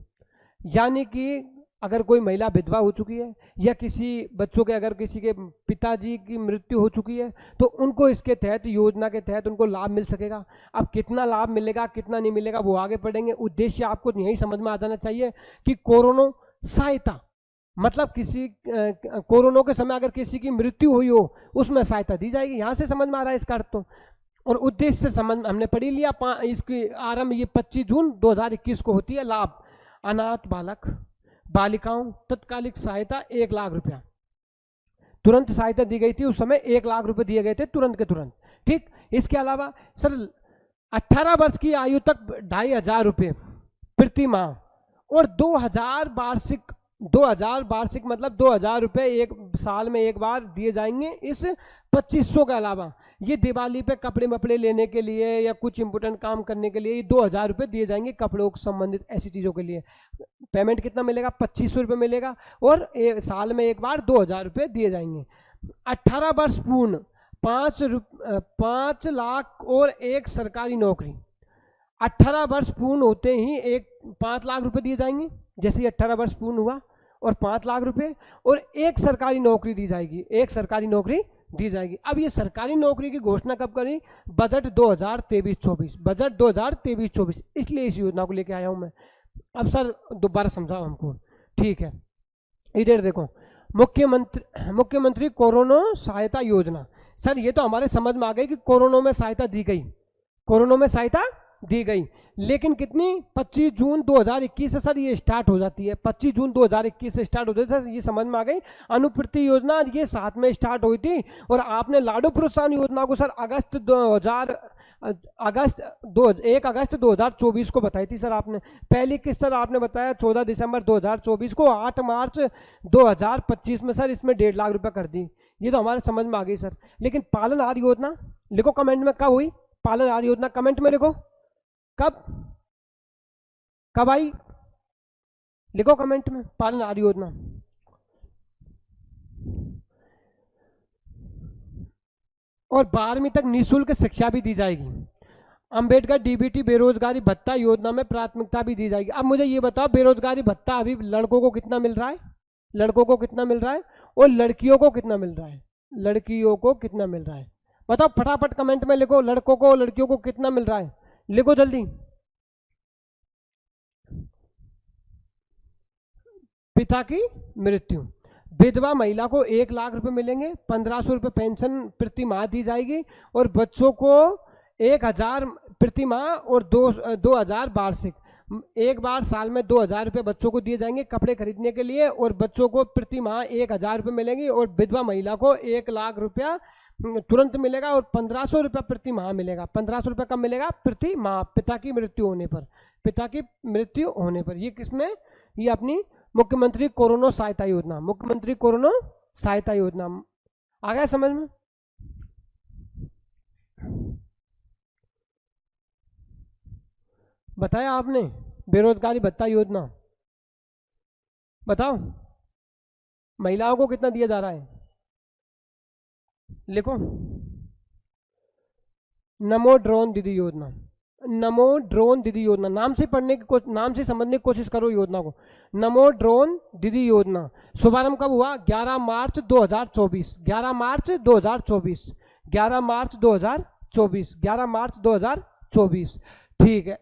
S1: यानी कि अगर कोई महिला विधवा हो चुकी है या किसी बच्चों के, अगर किसी के पिताजी की मृत्यु हो चुकी है, तो उनको इसके तहत, योजना के तहत उनको लाभ मिल सकेगा। अब कितना लाभ मिलेगा कितना नहीं मिलेगा वो आगे पढ़ेंगे। उद्देश्य आपको यही समझ में आ जाना चाहिए कि कोरोना सहायता मतलब किसी कोरोना के समय अगर किसी की मृत्यु हुई हो उसमें सहायता दी जाएगी। यहाँ से समझ में आ रहा है इसका अर्थ तो, और उद्देश्य से समझ हमने पढ़ी लिया। इसकी आरंभ ये 25 जून 2021 को होती है। लाभ अनाथ बालक बालिकाओं तत्कालिक सहायता 1 लाख रुपया। तुरंत सहायता दी गई थी, उस समय 1 लाख रुपए दिए गए थे तुरंत के तुरंत। ठीक, इसके अलावा सर 18 वर्ष की आयु तक 2,500 रुपये प्रति माह और 2,000 वार्षिक मतलब 2,000 रुपये एक साल में एक बार दिए जाएंगे। इस 2,500 के अलावा ये दिवाली पे कपड़े मपड़े लेने के लिए या कुछ इंपोर्टेंट काम करने के लिए ये 2,000 रुपये दिए जाएंगे, कपड़ों से संबंधित ऐसी चीज़ों के लिए। पेमेंट कितना मिलेगा? 2,500 रुपये मिलेगा और साल में एक बार 2,000 रुपये दिए जाएंगे। 18 वर्ष पूर्ण 5 लाख और एक सरकारी नौकरी। 18 वर्ष पूर्ण होते ही 5 लाख रुपए दिए जाएंगे, जैसे ही 18 वर्ष पूर्ण हुआ, और 5 लाख रुपए और एक सरकारी नौकरी दी जाएगी, एक सरकारी नौकरी दी जाएगी। अब ये सरकारी नौकरी की घोषणा कब करी? बजट 2023-24, बजट 2023-24, इसलिए इस योजना को लेके आया हूं मैं। अब सर दोबारा समझाओ हमको, ठीक है। इधर देखो, मुख्यमंत्री कोरोना सहायता योजना। सर ये तो हमारे समझ में आ गई कि कोरोना में सहायता दी गई, कोरोना में सहायता दी गई, लेकिन कितनी? 25 जून 2021 से सर ये स्टार्ट हो जाती है, 25 जून 2021 से स्टार्ट हो जाती है। सर ये समझ में आ गई। अनुपूर्ति योजना ये 7 में स्टार्ट हुई थी, और आपने लाडू प्रोत्साहन योजना को सर 1 अगस्त 2024 को बताई थी सर आपने। पहली किस्त सर आपने बताया 14 दिसंबर 2024 को, 8 मार्च 2025 में सर इसमें 1.5 लाख रुपए कर दी। ये तो हमारे समझ में आ गई सर। लेकिन पालनहार योजना लिखो कमेंट में, कब हुई पालनहार योजना? कमेंट में लिखो, कब आई? लिखो कमेंट में, पालनहार योजना। और 12वीं तक निःशुल्क शिक्षा भी दी जाएगी। अंबेडकर डीबीटी बेरोजगारी भत्ता योजना में प्राथमिकता भी दी जाएगी। अब मुझे ये बताओ, बेरोजगारी भत्ता अभी लड़कों को कितना मिल रहा है? लड़कों को कितना मिल रहा है? और लड़कियों को कितना मिल रहा है? लड़कियों को कितना मिल रहा है? बताओ फटाफट कमेंट में लिखो, लड़कों को लड़कियों को कितना मिल रहा है? लिखो जल्दी। पिता की मृत्यु, विधवा महिला को 1 लाख रुपए मिलेंगे, 1,500 रुपये पेंशन प्रति माह दी जाएगी, और बच्चों को 1,000 प्रति माह और 2,000 वार्षिक। एक बार साल में 2,000 रुपये बच्चों को दिए जाएंगे कपड़े खरीदने के लिए, और बच्चों को प्रति माह 1,000 रुपये मिलेंगे, और विधवा महिला को 1 लाख रुपया तुरंत मिलेगा, और 1,500 रुपया प्रति माह मिलेगा। 1,500 रुपया कब मिलेगा? प्रति माह, पिता की मृत्यु होने पर। पिता की मृत्यु होने पर। ये किसमें? ये अपनी मुख्यमंत्री कोरोना सहायता योजना, मुख्यमंत्री कोरोना सहायता योजना। आ गया समझ में? बताया आपने बेरोजगारी भत्ता योजना। बताओ महिलाओं को कितना दिया जा रहा है? लिखो, नमो ड्रोन दीदी योजना। नमो ड्रोन दीदी योजना, नाम से पढ़ने की नाम से समझने की कोशिश करो योजना को। नमो ड्रोन दीदी योजना शुभारंभ कब हुआ? 11 मार्च 2024। 11 मार्च 2024, 11 मार्च 2024, 11 मार्च 2024। ठीक है।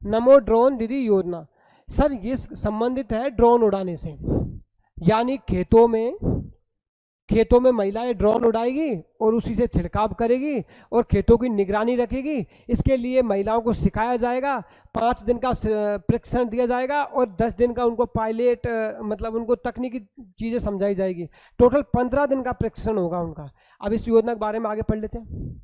S1: नमो ड्रोन दीदी योजना सर ये संबंधित है ड्रोन उड़ाने से, यानी खेतों में महिलाएं ड्रोन उड़ाएगी और उसी से छिड़काव करेगी और खेतों की निगरानी रखेगी। इसके लिए महिलाओं को सिखाया जाएगा, 5 दिन का प्रशिक्षण दिया जाएगा और 10 दिन का उनको पायलट मतलब उनको तकनीकी चीज़ें समझाई जाएगी। टोटल 15 दिन का प्रशिक्षण होगा उनका। अब इस योजना के बारे में आगे पढ़ लेते हैं।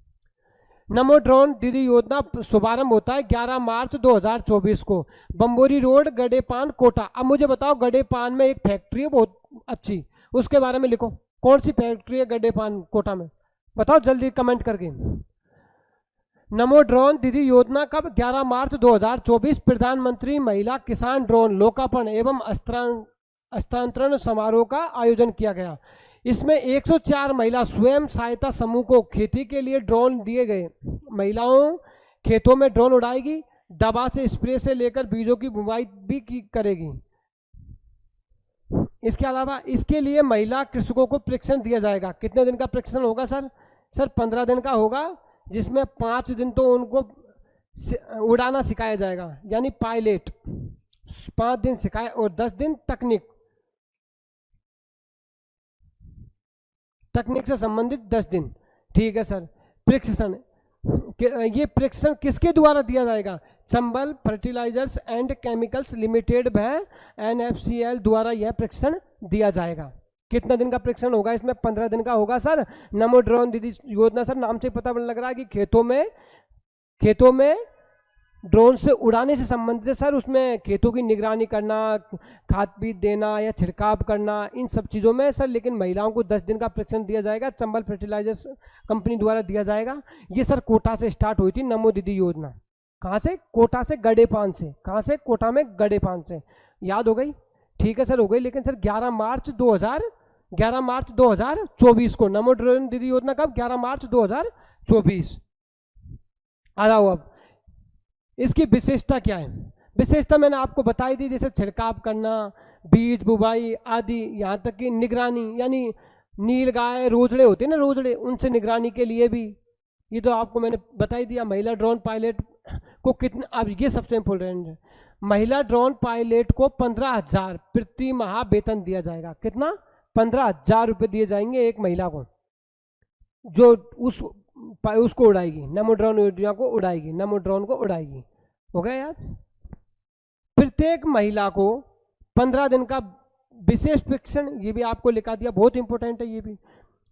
S1: नमो ड्रोन दीदी योजना शुभारंभ होता है 11 मार्च 2024 को, बम्बोरी रोड, गडेपान, कोटा। अब मुझे बताओ गडेपान में एक फैक्ट्री है बहुत अच्छी, उसके बारे में लिखो। कौन सी फैक्ट्री है गडेपान कोटा में? बताओ जल्दी कमेंट करके। नमो ड्रोन दीदी योजना कब? 11 मार्च 2024 प्रधानमंत्री महिला किसान ड्रोन लोकार्पण एवं हस्तांतरण समारोह का आयोजन किया गया। इसमें 104 महिला स्वयं सहायता समूह को खेती के लिए ड्रोन दिए गए। महिलाओं खेतों में ड्रोन उड़ाएगी, दवा से स्प्रे से लेकर बीजों की बुवाई भी करेगी। इसके अलावा इसके लिए महिला कृषकों को प्रशिक्षण दिया जाएगा। कितने दिन का प्रशिक्षण होगा सर? 15 दिन का होगा, जिसमें 5 दिन तो उनको उड़ाना सिखाया जाएगा, यानी पायलट 5 दिन सिखाए और 10 दिन तकनीक से संबंधित 10 दिन। ठीक है सर। प्रशिक्षण, ये प्रशिक्षण किसके द्वारा दिया जाएगा? Chambal fertilizers and chemicals limited व NFCL द्वारा यह प्रशिक्षण दिया जाएगा। कितना दिन का परीक्षण होगा इसमें? 15 दिन का होगा सर। नमो ड्रोन दीदी योजना सर नाम से पता लग रहा है कि खेतों में ड्रोन से उड़ाने से संबंधित है सर। उसमें खेतों की निगरानी करना, खाद बीज देना या छिड़काव करना, इन सब चीज़ों में सर। लेकिन महिलाओं को 10 दिन का प्रशिक्षण दिया जाएगा, चंबल फर्टिलाइजर्स कंपनी द्वारा दिया जाएगा। ये सर कोटा से स्टार्ट हुई थी नमो दीदी योजना। कहाँ से? कोटा से, गड़ेपान से। कहाँ से? कोटा में गड़ेपान से। याद हो गई? ठीक है सर, हो गई। लेकिन सर 11 मार्च 2024 को नमो ड्रोन दीदी योजना कब? 11 मार्च 2024। आ जाओ अब इसकी विशेषता क्या है? विशेषता मैंने आपको बताई थी, जैसे छिड़काव करना, बीज बुवाई आदि, यहाँ तक कि निगरानी, यानी नील गाय रोजड़े होते हैं ना, रोजड़े, उनसे निगरानी के लिए भी, ये तो आपको मैंने बताई दिया। महिला ड्रोन पायलट को कितने, अब ये सबसे इम्पोर्टेंट है, महिला ड्रोन पायलट को 15,000 प्रति माह वेतन दिया जाएगा। कितना? 15,000 रुपये दिए जाएंगे एक महिला को, जो उसको उड़ाएगी, नमो ड्रोन योजना को उड़ाएगी, नमो ड्रोन को उड़ाएगी। हो गया यार? प्रत्येक महिला को 15 दिन का विशेष प्रशिक्षण, ये भी आपको लिखा दिया, बहुत इंपॉर्टेंट है ये भी।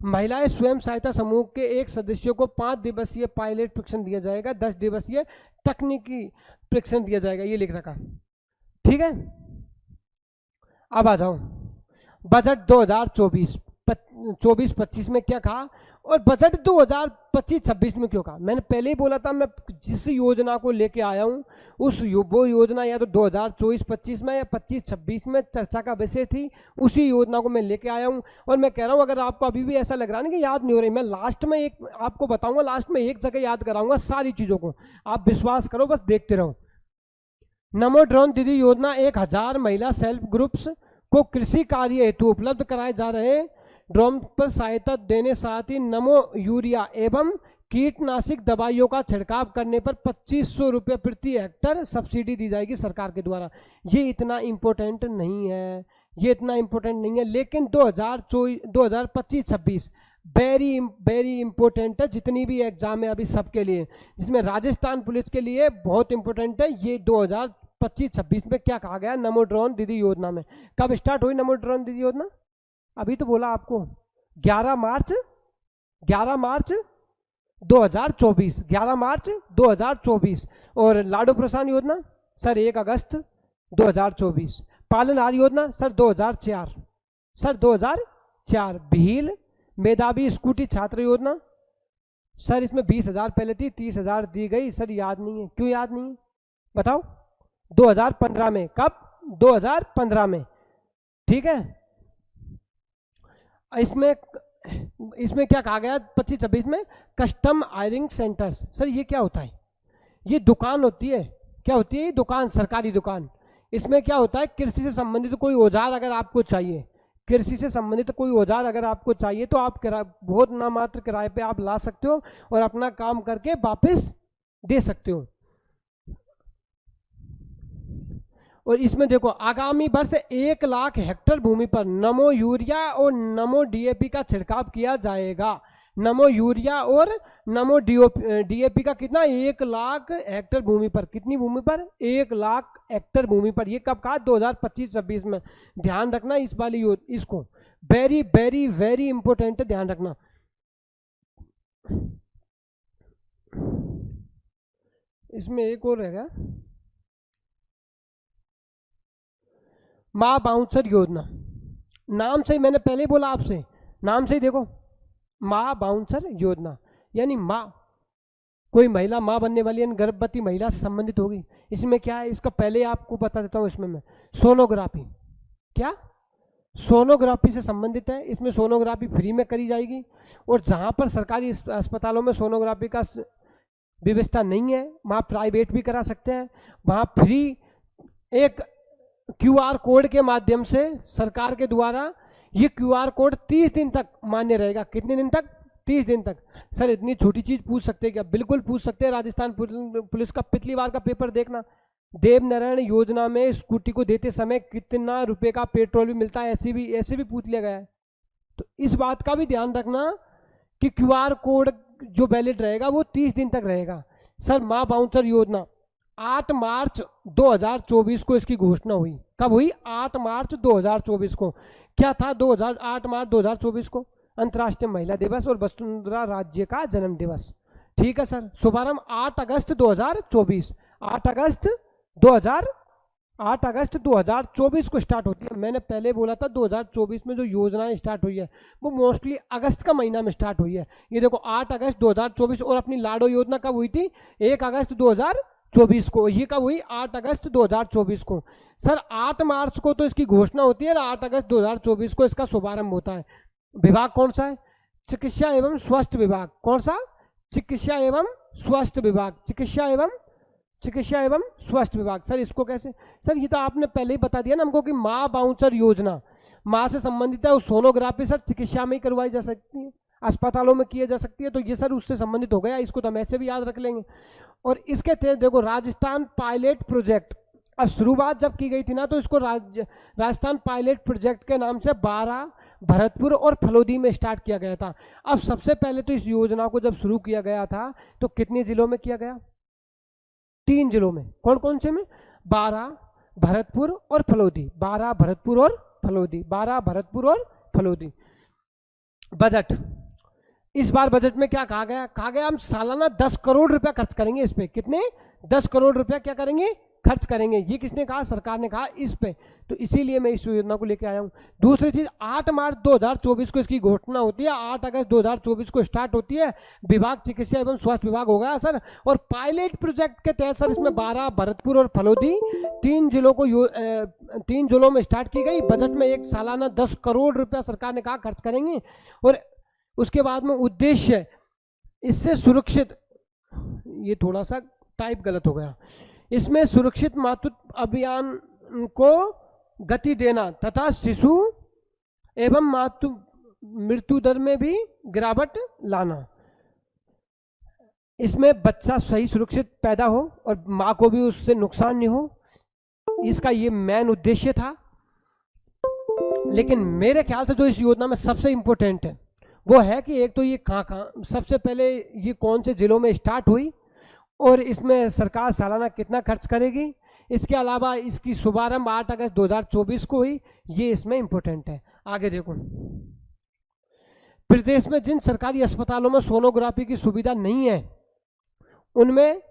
S1: महिलाएं स्वयं सहायता समूह के एक सदस्यों को 5 दिवसीय पायलट प्रशिक्षण दिया जाएगा, 10 दिवसीय तकनीकी प्रशिक्षण दिया जाएगा, ये लिख रखा। ठीक है, अब आ जाओ बजट 2024-25 में क्या कहा, और बजट 2025-26 में क्यों कहा। मैंने पहले ही बोला था, मैं जिस योजना को लेके आया हूँ वो योजना या तो 2024-25 में या 25-26 में चर्चा का विषय थी, उसी योजना को मैं लेके आया हूँ। और मैं कह रहा हूँ, अगर आपको अभी भी ऐसा लग रहा है ना कि याद नहीं हो रही, मैं लास्ट में एक आपको बताऊंगा, लास्ट में एक जगह याद कराऊंगा सारी चीज़ों को, आप विश्वास करो, बस देखते रहो। नमो ड्रोन दीदी योजना 1000 महिला सेल्फ ग्रुप्स को कृषि कार्य हेतु उपलब्ध कराए जा रहे ड्रोन पर सहायता देने, साथ ही नमो यूरिया एवं कीटनाशक दवाइयों का छिड़काव करने पर 2500 रुपये प्रति हेक्टर सब्सिडी दी जाएगी सरकार के द्वारा। ये इतना इम्पोर्टेंट नहीं है, ये इतना इम्पोर्टेंट नहीं है, लेकिन 2025-26 वेरी इंपॉर्टेंट है। जितनी भी एग्जाम है अभी सबके लिए, जिसमें राजस्थान पुलिस के लिए बहुत इंपॉर्टेंट है। ये 2025-26 में क्या कहा गया नमो ड्रोन दीदी योजना में? कब स्टार्ट हुई नमो ड्रोन दीदी योजना? अभी तो बोला आपको 11 मार्च 2024, 11 मार्च 2024। और लाडो प्रोत्साहन योजना सर 1 अगस्त 2024। पालनहार योजना सर 2004, सर 2004। भील मेधावी स्कूटी छात्र योजना सर, इसमें 20,000 पहले थी, 30,000 दी गई सर, याद नहीं है। क्यों याद नहीं है बताओ? 2015 में। कब? 2015 में। ठीक है, इसमें क्या कहा गया 25-26 में? Custom hiring centres. सर ये क्या होता है? ये दुकान होती है। क्या होती है? दुकान, सरकारी दुकान। इसमें क्या होता है, कृषि से संबंधित कोई औजार अगर आपको चाहिए, कृषि से संबंधित कोई औजार अगर आपको चाहिए तो आप बहुत नामात्र किराए पे आप ला सकते हो और अपना काम करके वापस दे सकते हो। और इसमें देखो, आगामी वर्ष 1 लाख हेक्टेयर भूमि पर नमो यूरिया और नमो डीएपी का छिड़काव किया जाएगा। नमो यूरिया और नमो डीएपी का कितना? 1 लाख हेक्टेयर भूमि पर। कितनी भूमि पर? 1 लाख हेक्टेयर भूमि पर। ये कब कहा? 2025-26 में। ध्यान रखना इस वाली इसको, वेरी वेरी वेरी इंपॉर्टेंट है, ध्यान रखना। इसमें एक और रहेगा, माँ बाउंसर योजना। नाम से ही, मैंने पहले ही बोला आपसे, नाम से ही देखो, माँ बाउंसर योजना, यानी माँ, कोई महिला माँ बनने वाली, यानी गर्भवती महिला से संबंधित होगी। इसमें क्या है, इसका पहले आपको बता देता हूँ। इसमें मैं सोनोग्राफी, क्या सोनोग्राफी से संबंधित है। इसमें सोनोग्राफी फ्री में करी जाएगी, और जहाँ पर सरकारी अस्पतालों में सोनोग्राफी का व्यवस्था नहीं है, वहाँ प्राइवेट भी करा सकते हैं। वहाँ फ्री एक QR कोड के माध्यम से सरकार के द्वारा, ये QR कोड 30 दिन तक मान्य रहेगा। कितने दिन तक? 30 दिन तक। सर इतनी छोटी चीज पूछ सकते हैं क्या? बिल्कुल पूछ सकते हैं। राजस्थान पुलिस का पिछली बार का पेपर देखना, देवनारायण योजना में स्कूटी को देते समय कितना रुपए का पेट्रोल भी मिलता है, ऐसे भी पूछ लिया गया है। तो इस बात का भी ध्यान रखना कि QR कोड जो वैलिड रहेगा वो 30 दिन तक रहेगा। सर माँ बाउंसर योजना 8 मार्च 2024 को इसकी घोषणा हुई। कब हुई? 8 मार्च 2024 को। क्या था 8 मार्च 2024 को? अंतर्राष्ट्रीय महिला दिवस और वसुंधरा राज्य का जन्म दिवस। ठीक है सर। शुभारंभ 8 अगस्त 2024, 8 अगस्त 2024 को स्टार्ट होती है। मैंने पहले बोला था 2024 में जो योजनाएं स्टार्ट हुई है वो मोस्टली अगस्त का महीना में स्टार्ट हुई है। ये देखो 8 अगस्त 2024। और अपनी लाडो योजना कब हुई थी? 1 अगस्त 2024 को। ये कब हुई? 8 अगस्त 2024 को। सर 8 मार्च को तो इसकी घोषणा होती है, 8 अगस्त 2024 को इसका शुभारंभ होता है। विभाग कौन सा है? चिकित्सा एवं स्वास्थ्य विभाग। कौन सा? चिकित्सा एवं स्वास्थ्य विभाग। चिकित्सा एवं स्वास्थ्य विभाग। सर इसको कैसे? सर ये तो आपने पहले ही बता दिया ना हमको कि माँ बाउंसर योजना माँ से संबंधित है। सोनोग्राफी सर चिकित्सा में ही करवाई जा सकती है, अस्पतालों में किया जा सकती है, तो ये सर उससे संबंधित हो गया। इसको तो हम ऐसे भी याद रख लेंगे। और इसके तहत देखो राजस्थान पायलट प्रोजेक्ट, अब शुरुआत जब की गई थी ना तो इसको राजस्थान पायलट प्रोजेक्ट के नाम से 12, भरतपुर और फलोदी में स्टार्ट किया गया था। अब सबसे पहले तो इस योजना को जब शुरू किया गया था तो कितने जिलों में किया गया? 3 जिलों में। कौन कौन से में? 12, भरतपुर और फलोदी। 12, भरतपुर और फलोदी। 12, भरतपुर और फलोदी। बजट, इस बार बजट में क्या कहा गया? कहा गया हम सालाना 10 करोड़ रुपया खर्च करेंगे इस पे। कितने? 10 करोड़ रुपया क्या करेंगे? खर्च करेंगे। ये किसने कहा? सरकार ने कहा इस पे। तो इसीलिए मैं इस योजना को लेकर आया हूँ। दूसरी चीज 8 मार्च 2024 को इसकी घोषणा होती है, 8 अगस्त 2024 को स्टार्ट होती है। विभाग चिकित्सा एवं स्वास्थ्य विभाग हो गया सर। और पायलट प्रोजेक्ट के तहत सर इसमें 12, भरतपुर और फलोदी 3 जिलों में स्टार्ट की गई। बजट में एक सालाना 10 करोड़ रुपया सरकार ने कहा खर्च करेंगे। और उसके बाद में उद्देश्य इससे सुरक्षित, ये थोड़ा सा टाइप गलत हो गया, इसमें सुरक्षित मातृत्व अभियान को गति देना तथा शिशु एवं मातृ मृत्यु दर में भी गिरावट लाना। इसमें बच्चा सही सुरक्षित पैदा हो और माँ को भी उससे नुकसान नहीं हो, इसका ये मेन उद्देश्य था। लेकिन मेरे ख्याल से जो इस योजना में सबसे इंपॉर्टेंट है वो है कि एक तो ये कहाँ सबसे पहले ये कौन से जिलों में स्टार्ट हुई और इसमें सरकार सालाना कितना खर्च करेगी। इसके अलावा इसकी शुभारंभ 8 अगस्त 2024 को हुई, ये इसमें इंपॉर्टेंट है। आगे देखो, प्रदेश में जिन सरकारी अस्पतालों में सोनोग्राफी की सुविधा नहीं है उनमें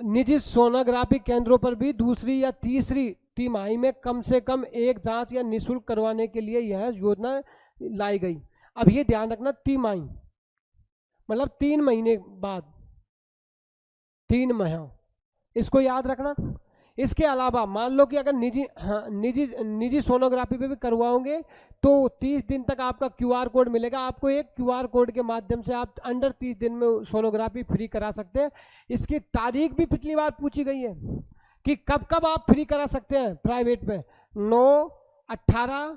S1: निजी सोनोग्राफी केंद्रों पर भी दूसरी या तीसरी तिमाही में कम से कम एक जांच या निःशुल्क करवाने के लिए यह योजना लाई गई। अब ये ध्यान रखना, तिमाही मतलब 3 महीने बाद, 3 महीना, इसको याद रखना। इसके अलावा मान लो कि अगर निजी सोनोग्राफी पे भी करवाओगे तो 30 दिन तक आपका QR कोड मिलेगा। आपको एक QR कोड के माध्यम से आप अंडर 30 दिन में सोनोग्राफी फ्री करा सकते हैं। इसकी तारीख भी पिछली बार पूछी गई है कि कब कब आप फ्री करा सकते हैं प्राइवेट पे। 9, 18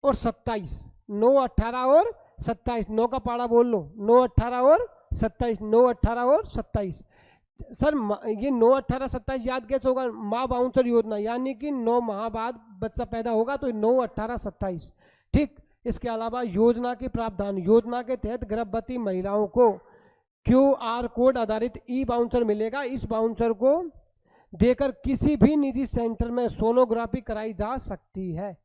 S1: और 27, 9, 18 और 27, 9 का पाड़ा बोल लो, 9, 18 और 27, 9, 18 और 27। सर ये 9, 18, 27 याद कैसे होगा? माँ बाउंसर योजना, यानी कि 9 माह बाद बच्चा पैदा होगा तो 9, 18, 27। ठीक। इसके अलावा योजना के प्रावधान, योजना के तहत गर्भवती महिलाओं को QR कोड आधारित बाउंसर मिलेगा। इस बाउंसर को देकर किसी भी निजी सेंटर में सोनोग्राफी कराई जा सकती है।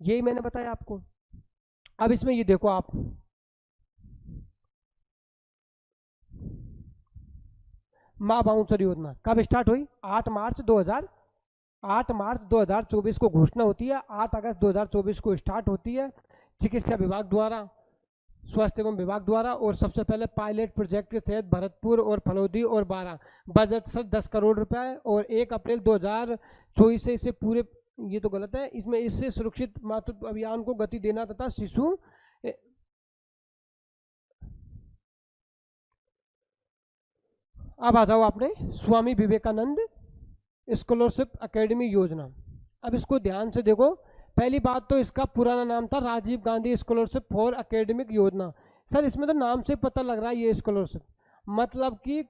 S1: यही मैंने बताया आपको। अब इसमें ये देखो आप, माँ बाउंसर योजना कब स्टार्ट हुई? 8 मार्च 2024 को घोषणा होती है, 8 अगस्त 2024 को स्टार्ट होती है चिकित्सा विभाग द्वारा, स्वास्थ्य एवं विभाग द्वारा। और सबसे पहले पायलट प्रोजेक्ट के तहत भरतपुर और फलोदी और 12, बजट सर 10 करोड़ रुपए है। और 1 अप्रैल 2024 से इसे पूरे, ये तो गलत है, इसमें इससे सुरक्षित मातृत्व अभियान को गति देना तथा शिशु, अब आ जाओ आपने स्वामी विवेकानंद स्कॉलरशिप एकेडमी योजना। अब इसको ध्यान से देखो। पहली बात तो इसका पुराना नाम था Rajiv Gandhi scholarship for academic योजना। सर इसमें तो नाम से पता लग रहा है ये स्कॉलरशिप मतलब कि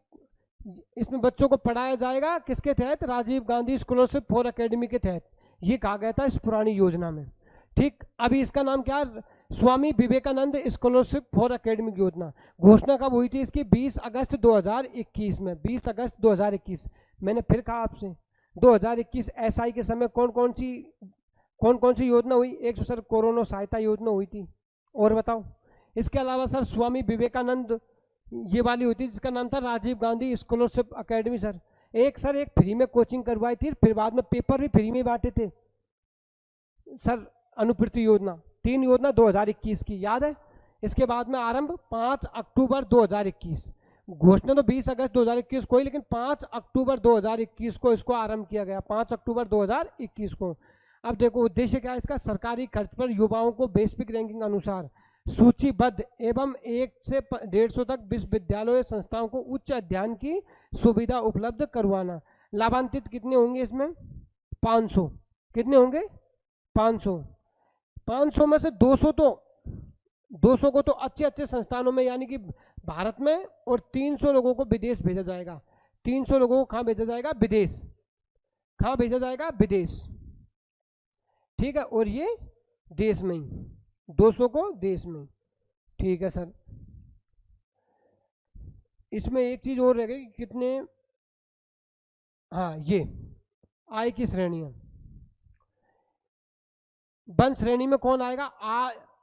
S1: इसमें बच्चों को पढ़ाया जाएगा किसके तहत? Rajiv Gandhi scholarship for academy के तहत। ये कहा गया था इस पुरानी योजना में। ठीक। अभी इसका नाम क्या है? Swami Vivekananda scholarship for academic योजना घोषणा कब हुई थी इसकी? 20 अगस्त 2021 में, 20 अगस्त 2021। मैंने फिर कहा आपसे 2021 एसआई के समय कौन कौन सी योजना हुई? एक तो सर कोरोना सहायता योजना हुई थी, और बताओ। इसके अलावा सर स्वामी विवेकानंद ये वाली हुई थी जिसका नाम था Rajiv Gandhi scholarship academy sir. एक फ्री में कोचिंग करवाई थी, फिर बाद में पेपर भी फ्री में बांटे थे सर। अनुपूर्ति योजना 3 योजना 2021 की, याद है? इसके बाद में आरंभ 5 अक्टूबर 2021। घोषणा तो 20 अगस्त 2021 को ही, लेकिन 5 अक्टूबर 2021 को इसको आरंभ किया गया, 5 अक्टूबर 2021 को। अब देखो उद्देश्य क्या है इसका? सरकारी खर्च पर युवाओं को वैश्विक रैंकिंग अनुसार सूचीबद्ध एवं 1 से 150 तक विश्वविद्यालय संस्थाओं को उच्च अध्ययन की सुविधा उपलब्ध करवाना। लाभान्वित कितने होंगे इसमें? 500। कितने होंगे? 500। 500 में से 200 को तो अच्छे संस्थानों में यानी कि भारत में, और 300 लोगों को विदेश भेजा जाएगा। 300 लोगों को कहाँ भेजा जाएगा? विदेश। कहाँ भेजा जाएगा? विदेश। ठीक है, और ये देश में ही, 200 को देश में। ठीक है सर। इसमें एक चीज और रह गई, कितने, हाँ, ये आय की श्रेणियां। वन श्रेणी में कौन आएगा?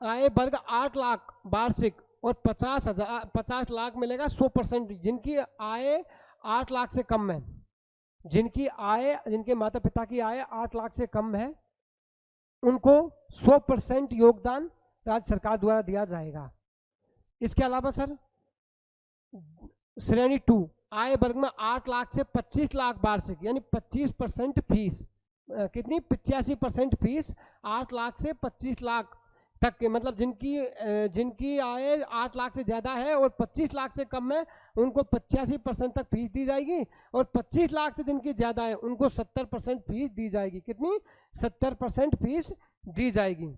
S1: आय वर्ग 8 लाख वार्षिक और 50 लाख मिलेगा 100%। जिनकी आय 8 लाख से कम है, जिनके माता पिता की आय 8 लाख से कम है, उनको 100% योगदान राज्य सरकार द्वारा दिया जाएगा। इसके अलावा सर श्रेणी 2 आय वर्ग में 8 लाख से 25 लाख वार्षिक, यानी 25% फीस। कितनी? 85% फीस 8 लाख से 25 लाख तक के, मतलब जिनकी आय 8 लाख से ज़्यादा है और 25 लाख से कम है, उनको 85% तक फीस दी जाएगी, और 25 लाख से जिनकी ज़्यादा है उनको 70% फीस दी जाएगी। कितनी? 70% फीस दी जाएगी।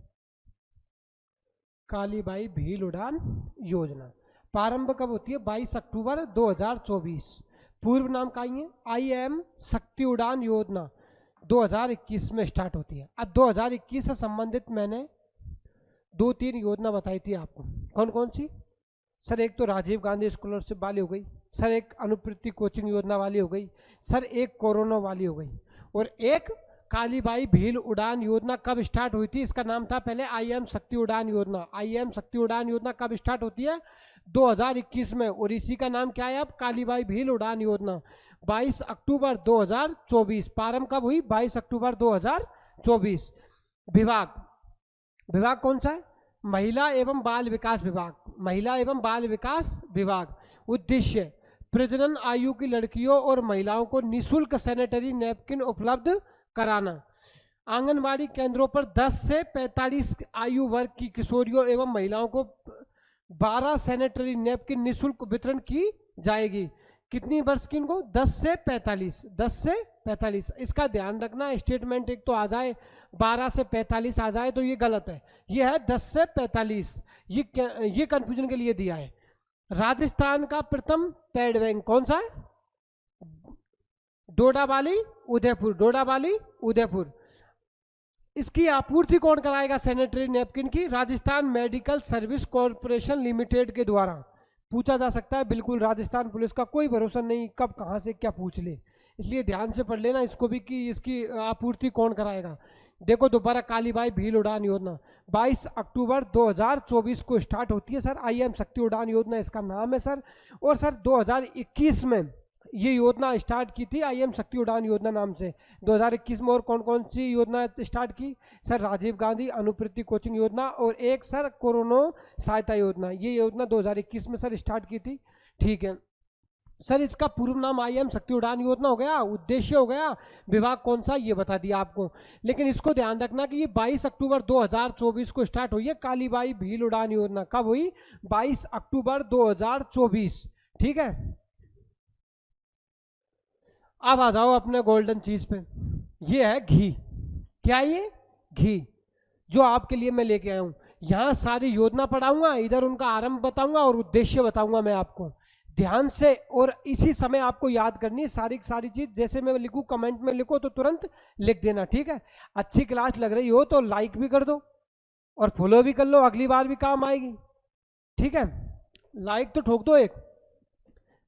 S1: कालीबाई भील उड़ान योजना प्रारंभ कब होती है? 22 अक्टूबर 2024। पूर्व नाम का ही है IIM शक्ति उड़ान योजना 2021 में स्टार्ट होती है। अब 2021 से संबंधित मैंने 2-3 योजना बताई थी आपको। कौन कौन सी सर? एक तो राजीव गांधी स्कॉलरशिप वाली हो गई सर, एक अनुपूर्ति कोचिंग योजना वाली हो गई सर, एक कोरोना वाली हो गई, और एक कालीबाई भील उड़ान योजना कब स्टार्ट हुई थी? इसका नाम था पहले IIM शक्ति उड़ान योजना। IIM शक्ति उड़ान योजना कब स्टार्ट होती है? 2021 में, और इसी का नाम क्या है अब? कालीबाई भील उड़ान योजना। 22 अक्टूबर 2024 प्रारंभ कब हुई? 22 अक्टूबर 2024। विभाग कौन सा है? महिला एवं बाल विकास विभाग। महिला एवं बाल विकास विभाग। उद्देश्य प्रजनन आयु की लड़कियों और महिलाओं को निःशुल्क सैनिटरी नैपकिन उपलब्ध कराना। आंगनबाड़ी केंद्रों पर 10 से 45 आयु वर्ग की किशोरियों एवं महिलाओं को 12 सैनिटरी नैपकिन निःशुल्क वितरण की जाएगी। कितनी वर्ष की उनको? 10 से 45। 10 से 45। इसका ध्यान रखना, स्टेटमेंट एक तो आ जाए 12 से 45 आ जाए तो ये गलत है। ये है 10 से 45। ये कंफ्यूजन के लिए दिया है। राजस्थान का प्रथम पैड बैंक कौन सा है? डोडावाली उदयपुर। इसकी आपूर्ति कौन कराएगा सैनिटरी नैपकिन की? Rajasthan medical service corporation limited के द्वारा। पूछा जा सकता है, बिल्कुल। राजस्थान पुलिस का कोई भरोसा नहीं, कब कहां से क्या पूछ ले, इसलिए ध्यान से पढ़ लेना इसको भी कि इसकी आपूर्ति कौन कराएगा। देखो दोबारा, कालीबाई भील उड़ान योजना 22 अक्टूबर 2024 को स्टार्ट होती है सर। IIM शक्ति उड़ान योजना इसका नाम है सर। और सर 2021 में ये योजना स्टार्ट की थी IIM शक्ति उड़ान योजना नाम से। 2021 में और कौन कौन सी योजना स्टार्ट की सर? राजीव गांधी अनुपूर्ति कोचिंग योजना, और एक सर कोरोना सहायता योजना। ये योजना 2021 में सर स्टार्ट की थी। ठीक है सर, इसका पूर्व नाम IIM शक्ति उड़ान योजना हो गया। उद्देश्य हो गया, विभाग कौन सा ये बता दिया आपको। लेकिन इसको ध्यान रखना कि ये 22 अक्टूबर 2024 को स्टार्ट हुई है कालीबाई भील उड़ान योजना। कब हुई? 22 अक्टूबर 2024। ठीक है, अब आ जाओ अपने गोल्डन चीज पे। ये है घी। क्या ये? घी, जो आपके लिए मैं लेके आया हूं। यहां सारी योजना पढ़ाऊंगा, इधर उनका आरंभ बताऊंगा और उद्देश्य बताऊंगा मैं आपको ध्यान से, और इसी समय आपको याद करनी है सारी चीज। जैसे मैं लिखूं, कमेंट में लिखो तो तुरंत लिख देना। ठीक है, अच्छी क्लास लग रही हो तो लाइक भी कर दो, और फॉलो भी कर लो, अगली बार भी काम आएगी। ठीक है, लाइक तो ठोक दो एक।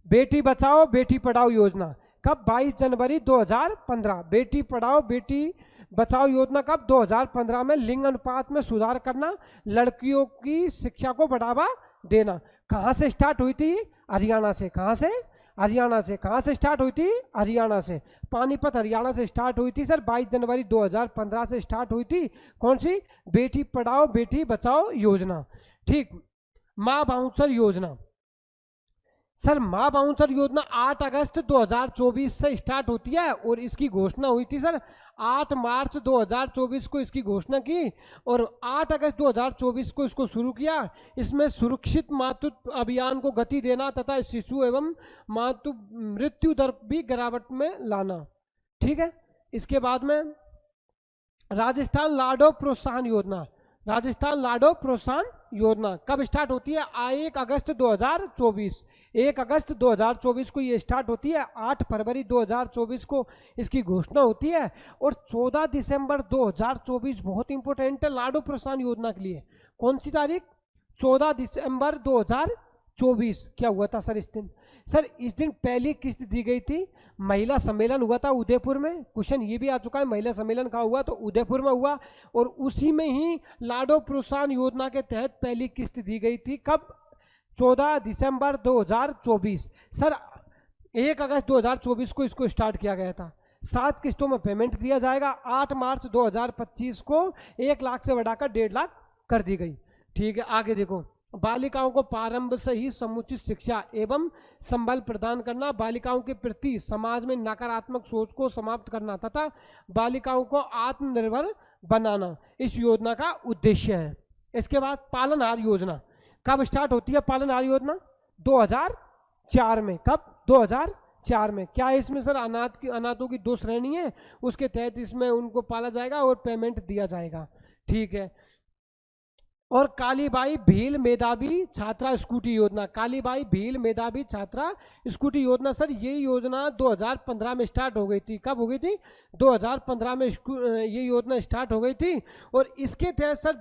S1: बेटी बचाओ बेटी पढ़ाओ योजना कब? 22 जनवरी 2015। बेटी पढ़ाओ बेटी बचाओ योजना कब? 2015 में। लिंग अनुपात में सुधार करना, लड़कियों की शिक्षा को बढ़ावा देना। कहाँ से स्टार्ट हुई थी? हरियाणा से। कहाँ से? हरियाणा से। कहाँ से स्टार्ट हुई थी? हरियाणा से। पानीपत हरियाणा से स्टार्ट हुई थी सर। 22 जनवरी 2015 से स्टार्ट हुई थी। कौन सी? बेटी पढ़ाओ बेटी बचाओ योजना। ठीक। माँ बाउंसर योजना सर, माँ बाउंसर योजना 8 अगस्त 2024 से स्टार्ट होती है और इसकी घोषणा हुई थी सर 8 मार्च 2024 को इसकी घोषणा की और 8 अगस्त 2024 को इसको शुरू किया। इसमें सुरक्षित मातृत्व अभियान को गति देना तथा शिशु एवं मातृ मृत्यु दर भी गिरावट में लाना। ठीक है, इसके बाद में राजस्थान लाडो प्रोत्साहन योजना। राजस्थान लाडो प्रोत्साहन योजना कब स्टार्ट होती है? 1 अगस्त 2024। 1 अगस्त 2024 को ये स्टार्ट होती है। 8 फरवरी 2024 को इसकी घोषणा होती है और 14 दिसंबर 2024 बहुत इंपॉर्टेंट है लाडो प्रोत्साहन योजना के लिए। कौन सी तारीख? 14 दिसंबर 2024। क्या हुआ था सर इस दिन? सर इस दिन पहली किस्त दी गई थी। महिला सम्मेलन हुआ था उदयपुर में। क्वेश्चन ये भी आ चुका है, महिला सम्मेलन कहाँ हुआ? तो उदयपुर में हुआ और उसी में ही लाडो प्रोत्साहन योजना के तहत पहली किस्त दी गई थी। कब? 14 दिसंबर 2024। सर 1 अगस्त 2024 को इसको स्टार्ट किया गया था। 7 किस्तों में पेमेंट दिया जाएगा। 8 मार्च 2025 को 1 लाख से बढ़ाकर 1.5 लाख कर दी गई। ठीक है, आगे देखो। बालिकाओं को प्रारंभ से ही समुचित शिक्षा एवं संबल प्रदान करना, बालिकाओं के प्रति समाज में नकारात्मक सोच को समाप्त करना तथा बालिकाओं को आत्मनिर्भर बनाना इस योजना का उद्देश्य है। इसके बाद पालनहार योजना कब स्टार्ट होती है? पालनहार योजना 2004 में। कब? 2004 में। क्या है इसमें सर? अनाथों की 2 श्रेणी है, उसके तहत इसमें उनको पाला जाएगा और पेमेंट दिया जाएगा। ठीक है, और कालीबाई भील मेधावी छात्रा स्कूटी योजना। कालीबाई भील मेधावी छात्रा स्कूटी योजना सर ये योजना 2015 में स्टार्ट हो गई थी। कब हो गई थी? 2015 में ये योजना स्टार्ट हो गई थी और इसके तहत सर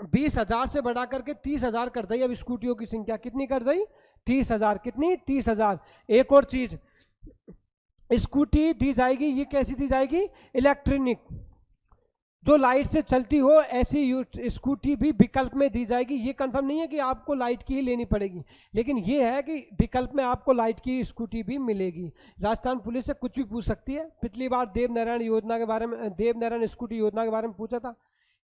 S1: 20,000 से बढ़ा करके 30,000 कर दी। अब स्कूटियों की संख्या कितनी कर दी? 30,000। कितनी? 30,000। एक और चीज स्कूटी दी जाएगी, ये कैसी दी जाएगी? इलेक्ट्रॉनिक, जो लाइट से चलती हो ऐसी स्कूटी भी विकल्प में दी जाएगी। ये कंफर्म नहीं है कि आपको लाइट की ही लेनी पड़ेगी, लेकिन ये है कि विकल्प में आपको लाइट की स्कूटी भी मिलेगी। राजस्थान पुलिस से कुछ भी पूछ सकती है। पिछली बार देवनारायण योजना के बारे में, देवनारायण स्कूटी योजना के बारे में पूछा था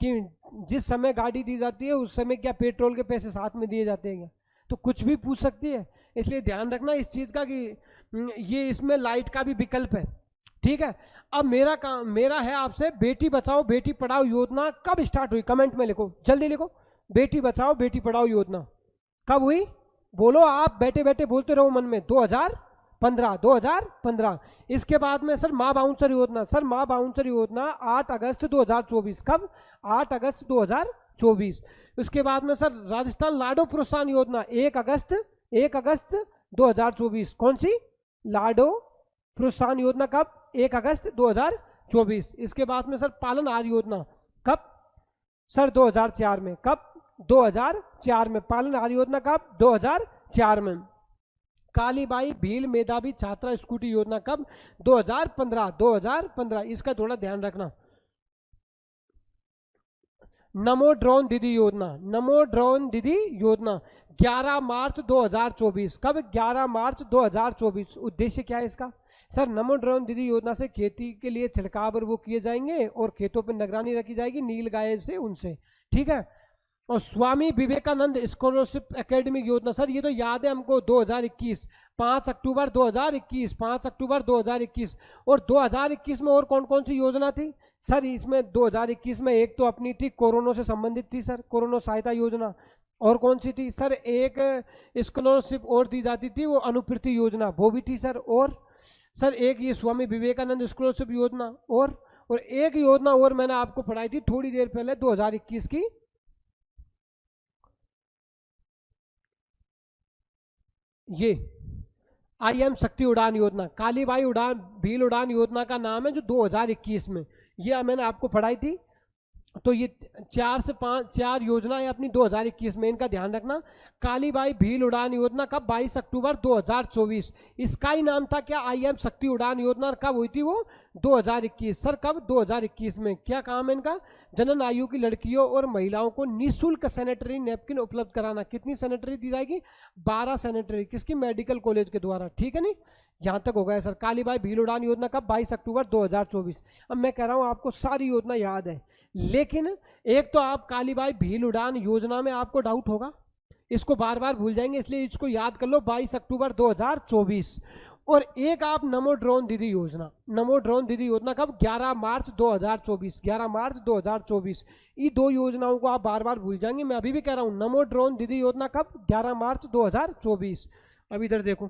S1: कि जिस समय गाड़ी दी जाती है उस समय क्या पेट्रोल के पैसे साथ में दिए जाते हैं क्या? तो कुछ भी पूछ सकती है, इसलिए ध्यान रखना इस चीज़ का कि ये इसमें लाइट का भी विकल्प है। ठीक है, अब मेरा है आपसे, बेटी बचाओ बेटी पढ़ाओ योजना कब स्टार्ट हुई? कमेंट में लिखो, जल्दी लिखो। बेटी बचाओ बेटी पढ़ाओ योजना कब हुई? बोलो, आप बैठे बैठे बोलते रहो मन में। 2015। इसके बाद में सर माँ बाउंसर योजना। सर माँ बाउंसर योजना 8 अगस्त 2024। कब? 8 अगस्त 2024। इसके बाद में सर राजस्थान लाडो प्रोत्साहन योजना 1 अगस्त 2024। कौन सी? लाडो प्रोत्साहन योजना कब? 1 अगस्त 2024। इसके बाद में सर पालनहार योजना कब? सर 2004 में। कब? 2004 में। पालनहार योजना कब? 2004 में। कालीबाई भील मेधावी छात्रा स्कूटी योजना कब? 2015। इसका थोड़ा ध्यान रखना। नमो ड्रोन दीदी योजना। नमो ड्रोन दीदी योजना 11 मार्च 2024। कब? 11 मार्च 2024। उद्देश्य क्या है इसका? सर नमो ड्रोन दीदी योजना से खेती के लिए छिड़काव और वो किए जाएंगे और खेतों पर निगरानी रखी जाएगी नील गाय से, उनसे। ठीक है, और स्वामी विवेकानंद स्कॉलरशिप एकेडमिक योजना सर ये तो याद है हमको 2021 5 अक्टूबर 2021 5 अक्टूबर 2021। और 2021 में और कौन कौन सी योजना थी सर? इसमें 2021 में एक तो अपनी थी कोरोना से संबंधित थी सर, कोरोना सहायता योजना। और कौन सी थी सर? एक स्कॉलरशिप और दी जाती थी, वो अनुपूर्ति योजना, वो भी थी सर। और सर एक ये स्वामी विवेकानंद स्कॉलरशिप योजना और एक योजना और मैंने आपको पढ़ाई थी थोड़ी देर पहले 2021 की, ये IM शक्ति उड़ान योजना। कालीबाई उड़ान भील उड़ान योजना का नाम है जो 2021 में, ये मैंने आपको पढ़ाई थी। तो ये 4 योजना है अपनी 2021 में, इनका ध्यान रखना। कालीबाई भील उड़ान योजना कब? 22 अक्टूबर 2024। इसका ही नाम था क्या? IM शक्ति उड़ान योजना। कब हुई थी वो? 2021। सर कब? 2021 में। क्या काम है इनका? जनन आयु की लड़कियों और महिलाओं को निःशुल्क सैनिटरी नैपकिन उपलब्ध कराना। कितनी सैनिटरी दी जाएगी? 12 सैनिटरी। किसकी? मेडिकल कॉलेज के द्वारा। ठीक है नहीं, यहाँ तक हो गया सर। कालीबाई भील उड़ान योजना कब? 22 अक्टूबर 2024। अब मैं कह रहा हूँ आपको सारी योजना याद है, लेकिन एक तो आप कालीबाई भील उड़ान योजना में आपको डाउट होगा, इसको बार बार भूल जाएंगे, इसलिए इसको याद कर लो 22 अक्टूबर 2024। और एक आप नमो ड्रोन दीदी योजना। नमो ड्रोन दीदी योजना कब? 11 मार्च 2024। 11 मार्च 2024। ये दो योजनाओं को आप बार बार भूल जाएंगे। मैं अभी भी कह रहा हूं नमो ड्रोन दीदी योजना कब? 11 मार्च 2024। अब इधर देखो,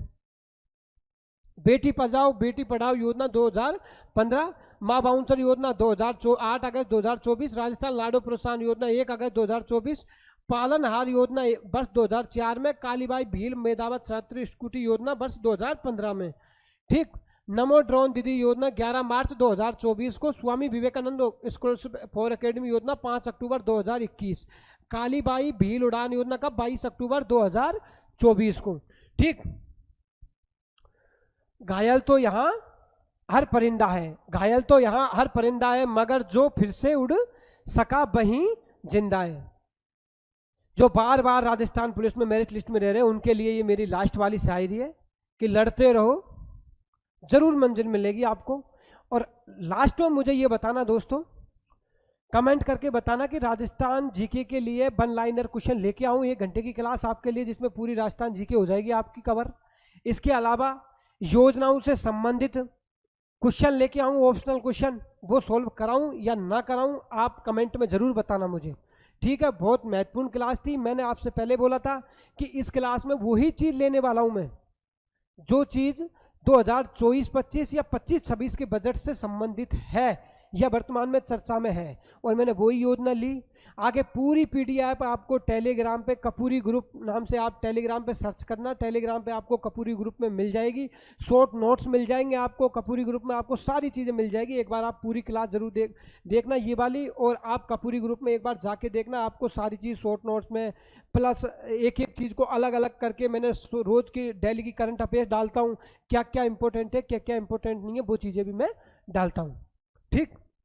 S1: बेटी बचाओ बेटी पढ़ाओ योजना 2015। माँ बाउंसर योजना 8 अगस्त 2024। राजस्थान लाडो प्रोत्साहन योजना 1 अगस्त 2024। पालनहार योजना वर्ष 2004 में। कालीबाई भील मेधावत छात्र स्कूटी योजना वर्ष 2015 में। ठीक। नमो ड्रोन दीदी योजना 11 मार्च 2024 को। Swami Vivekananda scholarship for academy योजना 5 अक्टूबर 2021। कालीबाई भील उड़ान योजना का 22 अक्टूबर 2024 को। ठीक। घायल तो यहाँ हर परिंदा है, घायल तो यहाँ हर परिंदा है, मगर जो फिर से उड़ सका वही जिंदा है। जो बार बार राजस्थान पुलिस में मेरिट लिस्ट में रह रहे हैं उनके लिए ये मेरी लास्ट वाली शायरी है कि लड़ते रहो, जरूर मंजिल मिलेगी आपको। और लास्ट में मुझे ये बताना दोस्तों, कमेंट करके बताना कि राजस्थान जीके के लिए 1 लाइनर क्वेश्चन लेके आऊं 1 घंटे की क्लास आपके लिए, जिसमें पूरी राजस्थान जीके हो जाएगी आपकी कवर। इसके अलावा योजनाओं से संबंधित क्वेश्चन लेके आऊं, ऑप्शनल क्वेश्चन, वो सोल्व कराऊं या ना कराऊं, आप कमेंट में जरूर बताना मुझे। ठीक है, बहुत महत्वपूर्ण क्लास थी। मैंने आपसे पहले बोला था कि इस क्लास में वही चीज लेने वाला हूं मैं, जो चीज 2024-25 या 25-26 के बजट से संबंधित है या वर्तमान में चर्चा में है, और मैंने वही योजना ली। आगे पूरी पीडीएफ आपको टेलीग्राम पे कपूरी ग्रुप नाम से आप टेलीग्राम पे सर्च करना, टेलीग्राम पे आपको कपूरी ग्रुप में मिल जाएगी। शॉर्ट नोट्स मिल जाएंगे आपको कपूरी ग्रुप में, आपको सारी चीज़ें मिल जाएगी। एक बार आप पूरी क्लास जरूर देखना ये वाली, और आप कपूरी ग्रुप में एक बार जाके देखना, आपको सारी चीज़ शॉर्ट नोट्स में प्लस एक एक चीज़ को अलग अलग करके मैंने रोज़ की डेली की करंट अफेयर्स डालता हूँ, क्या क्या इंपॉर्टेंट है क्या क्या इंपॉर्टेंट नहीं है वो चीज़ें भी मैं डालता हूँ। ठीक।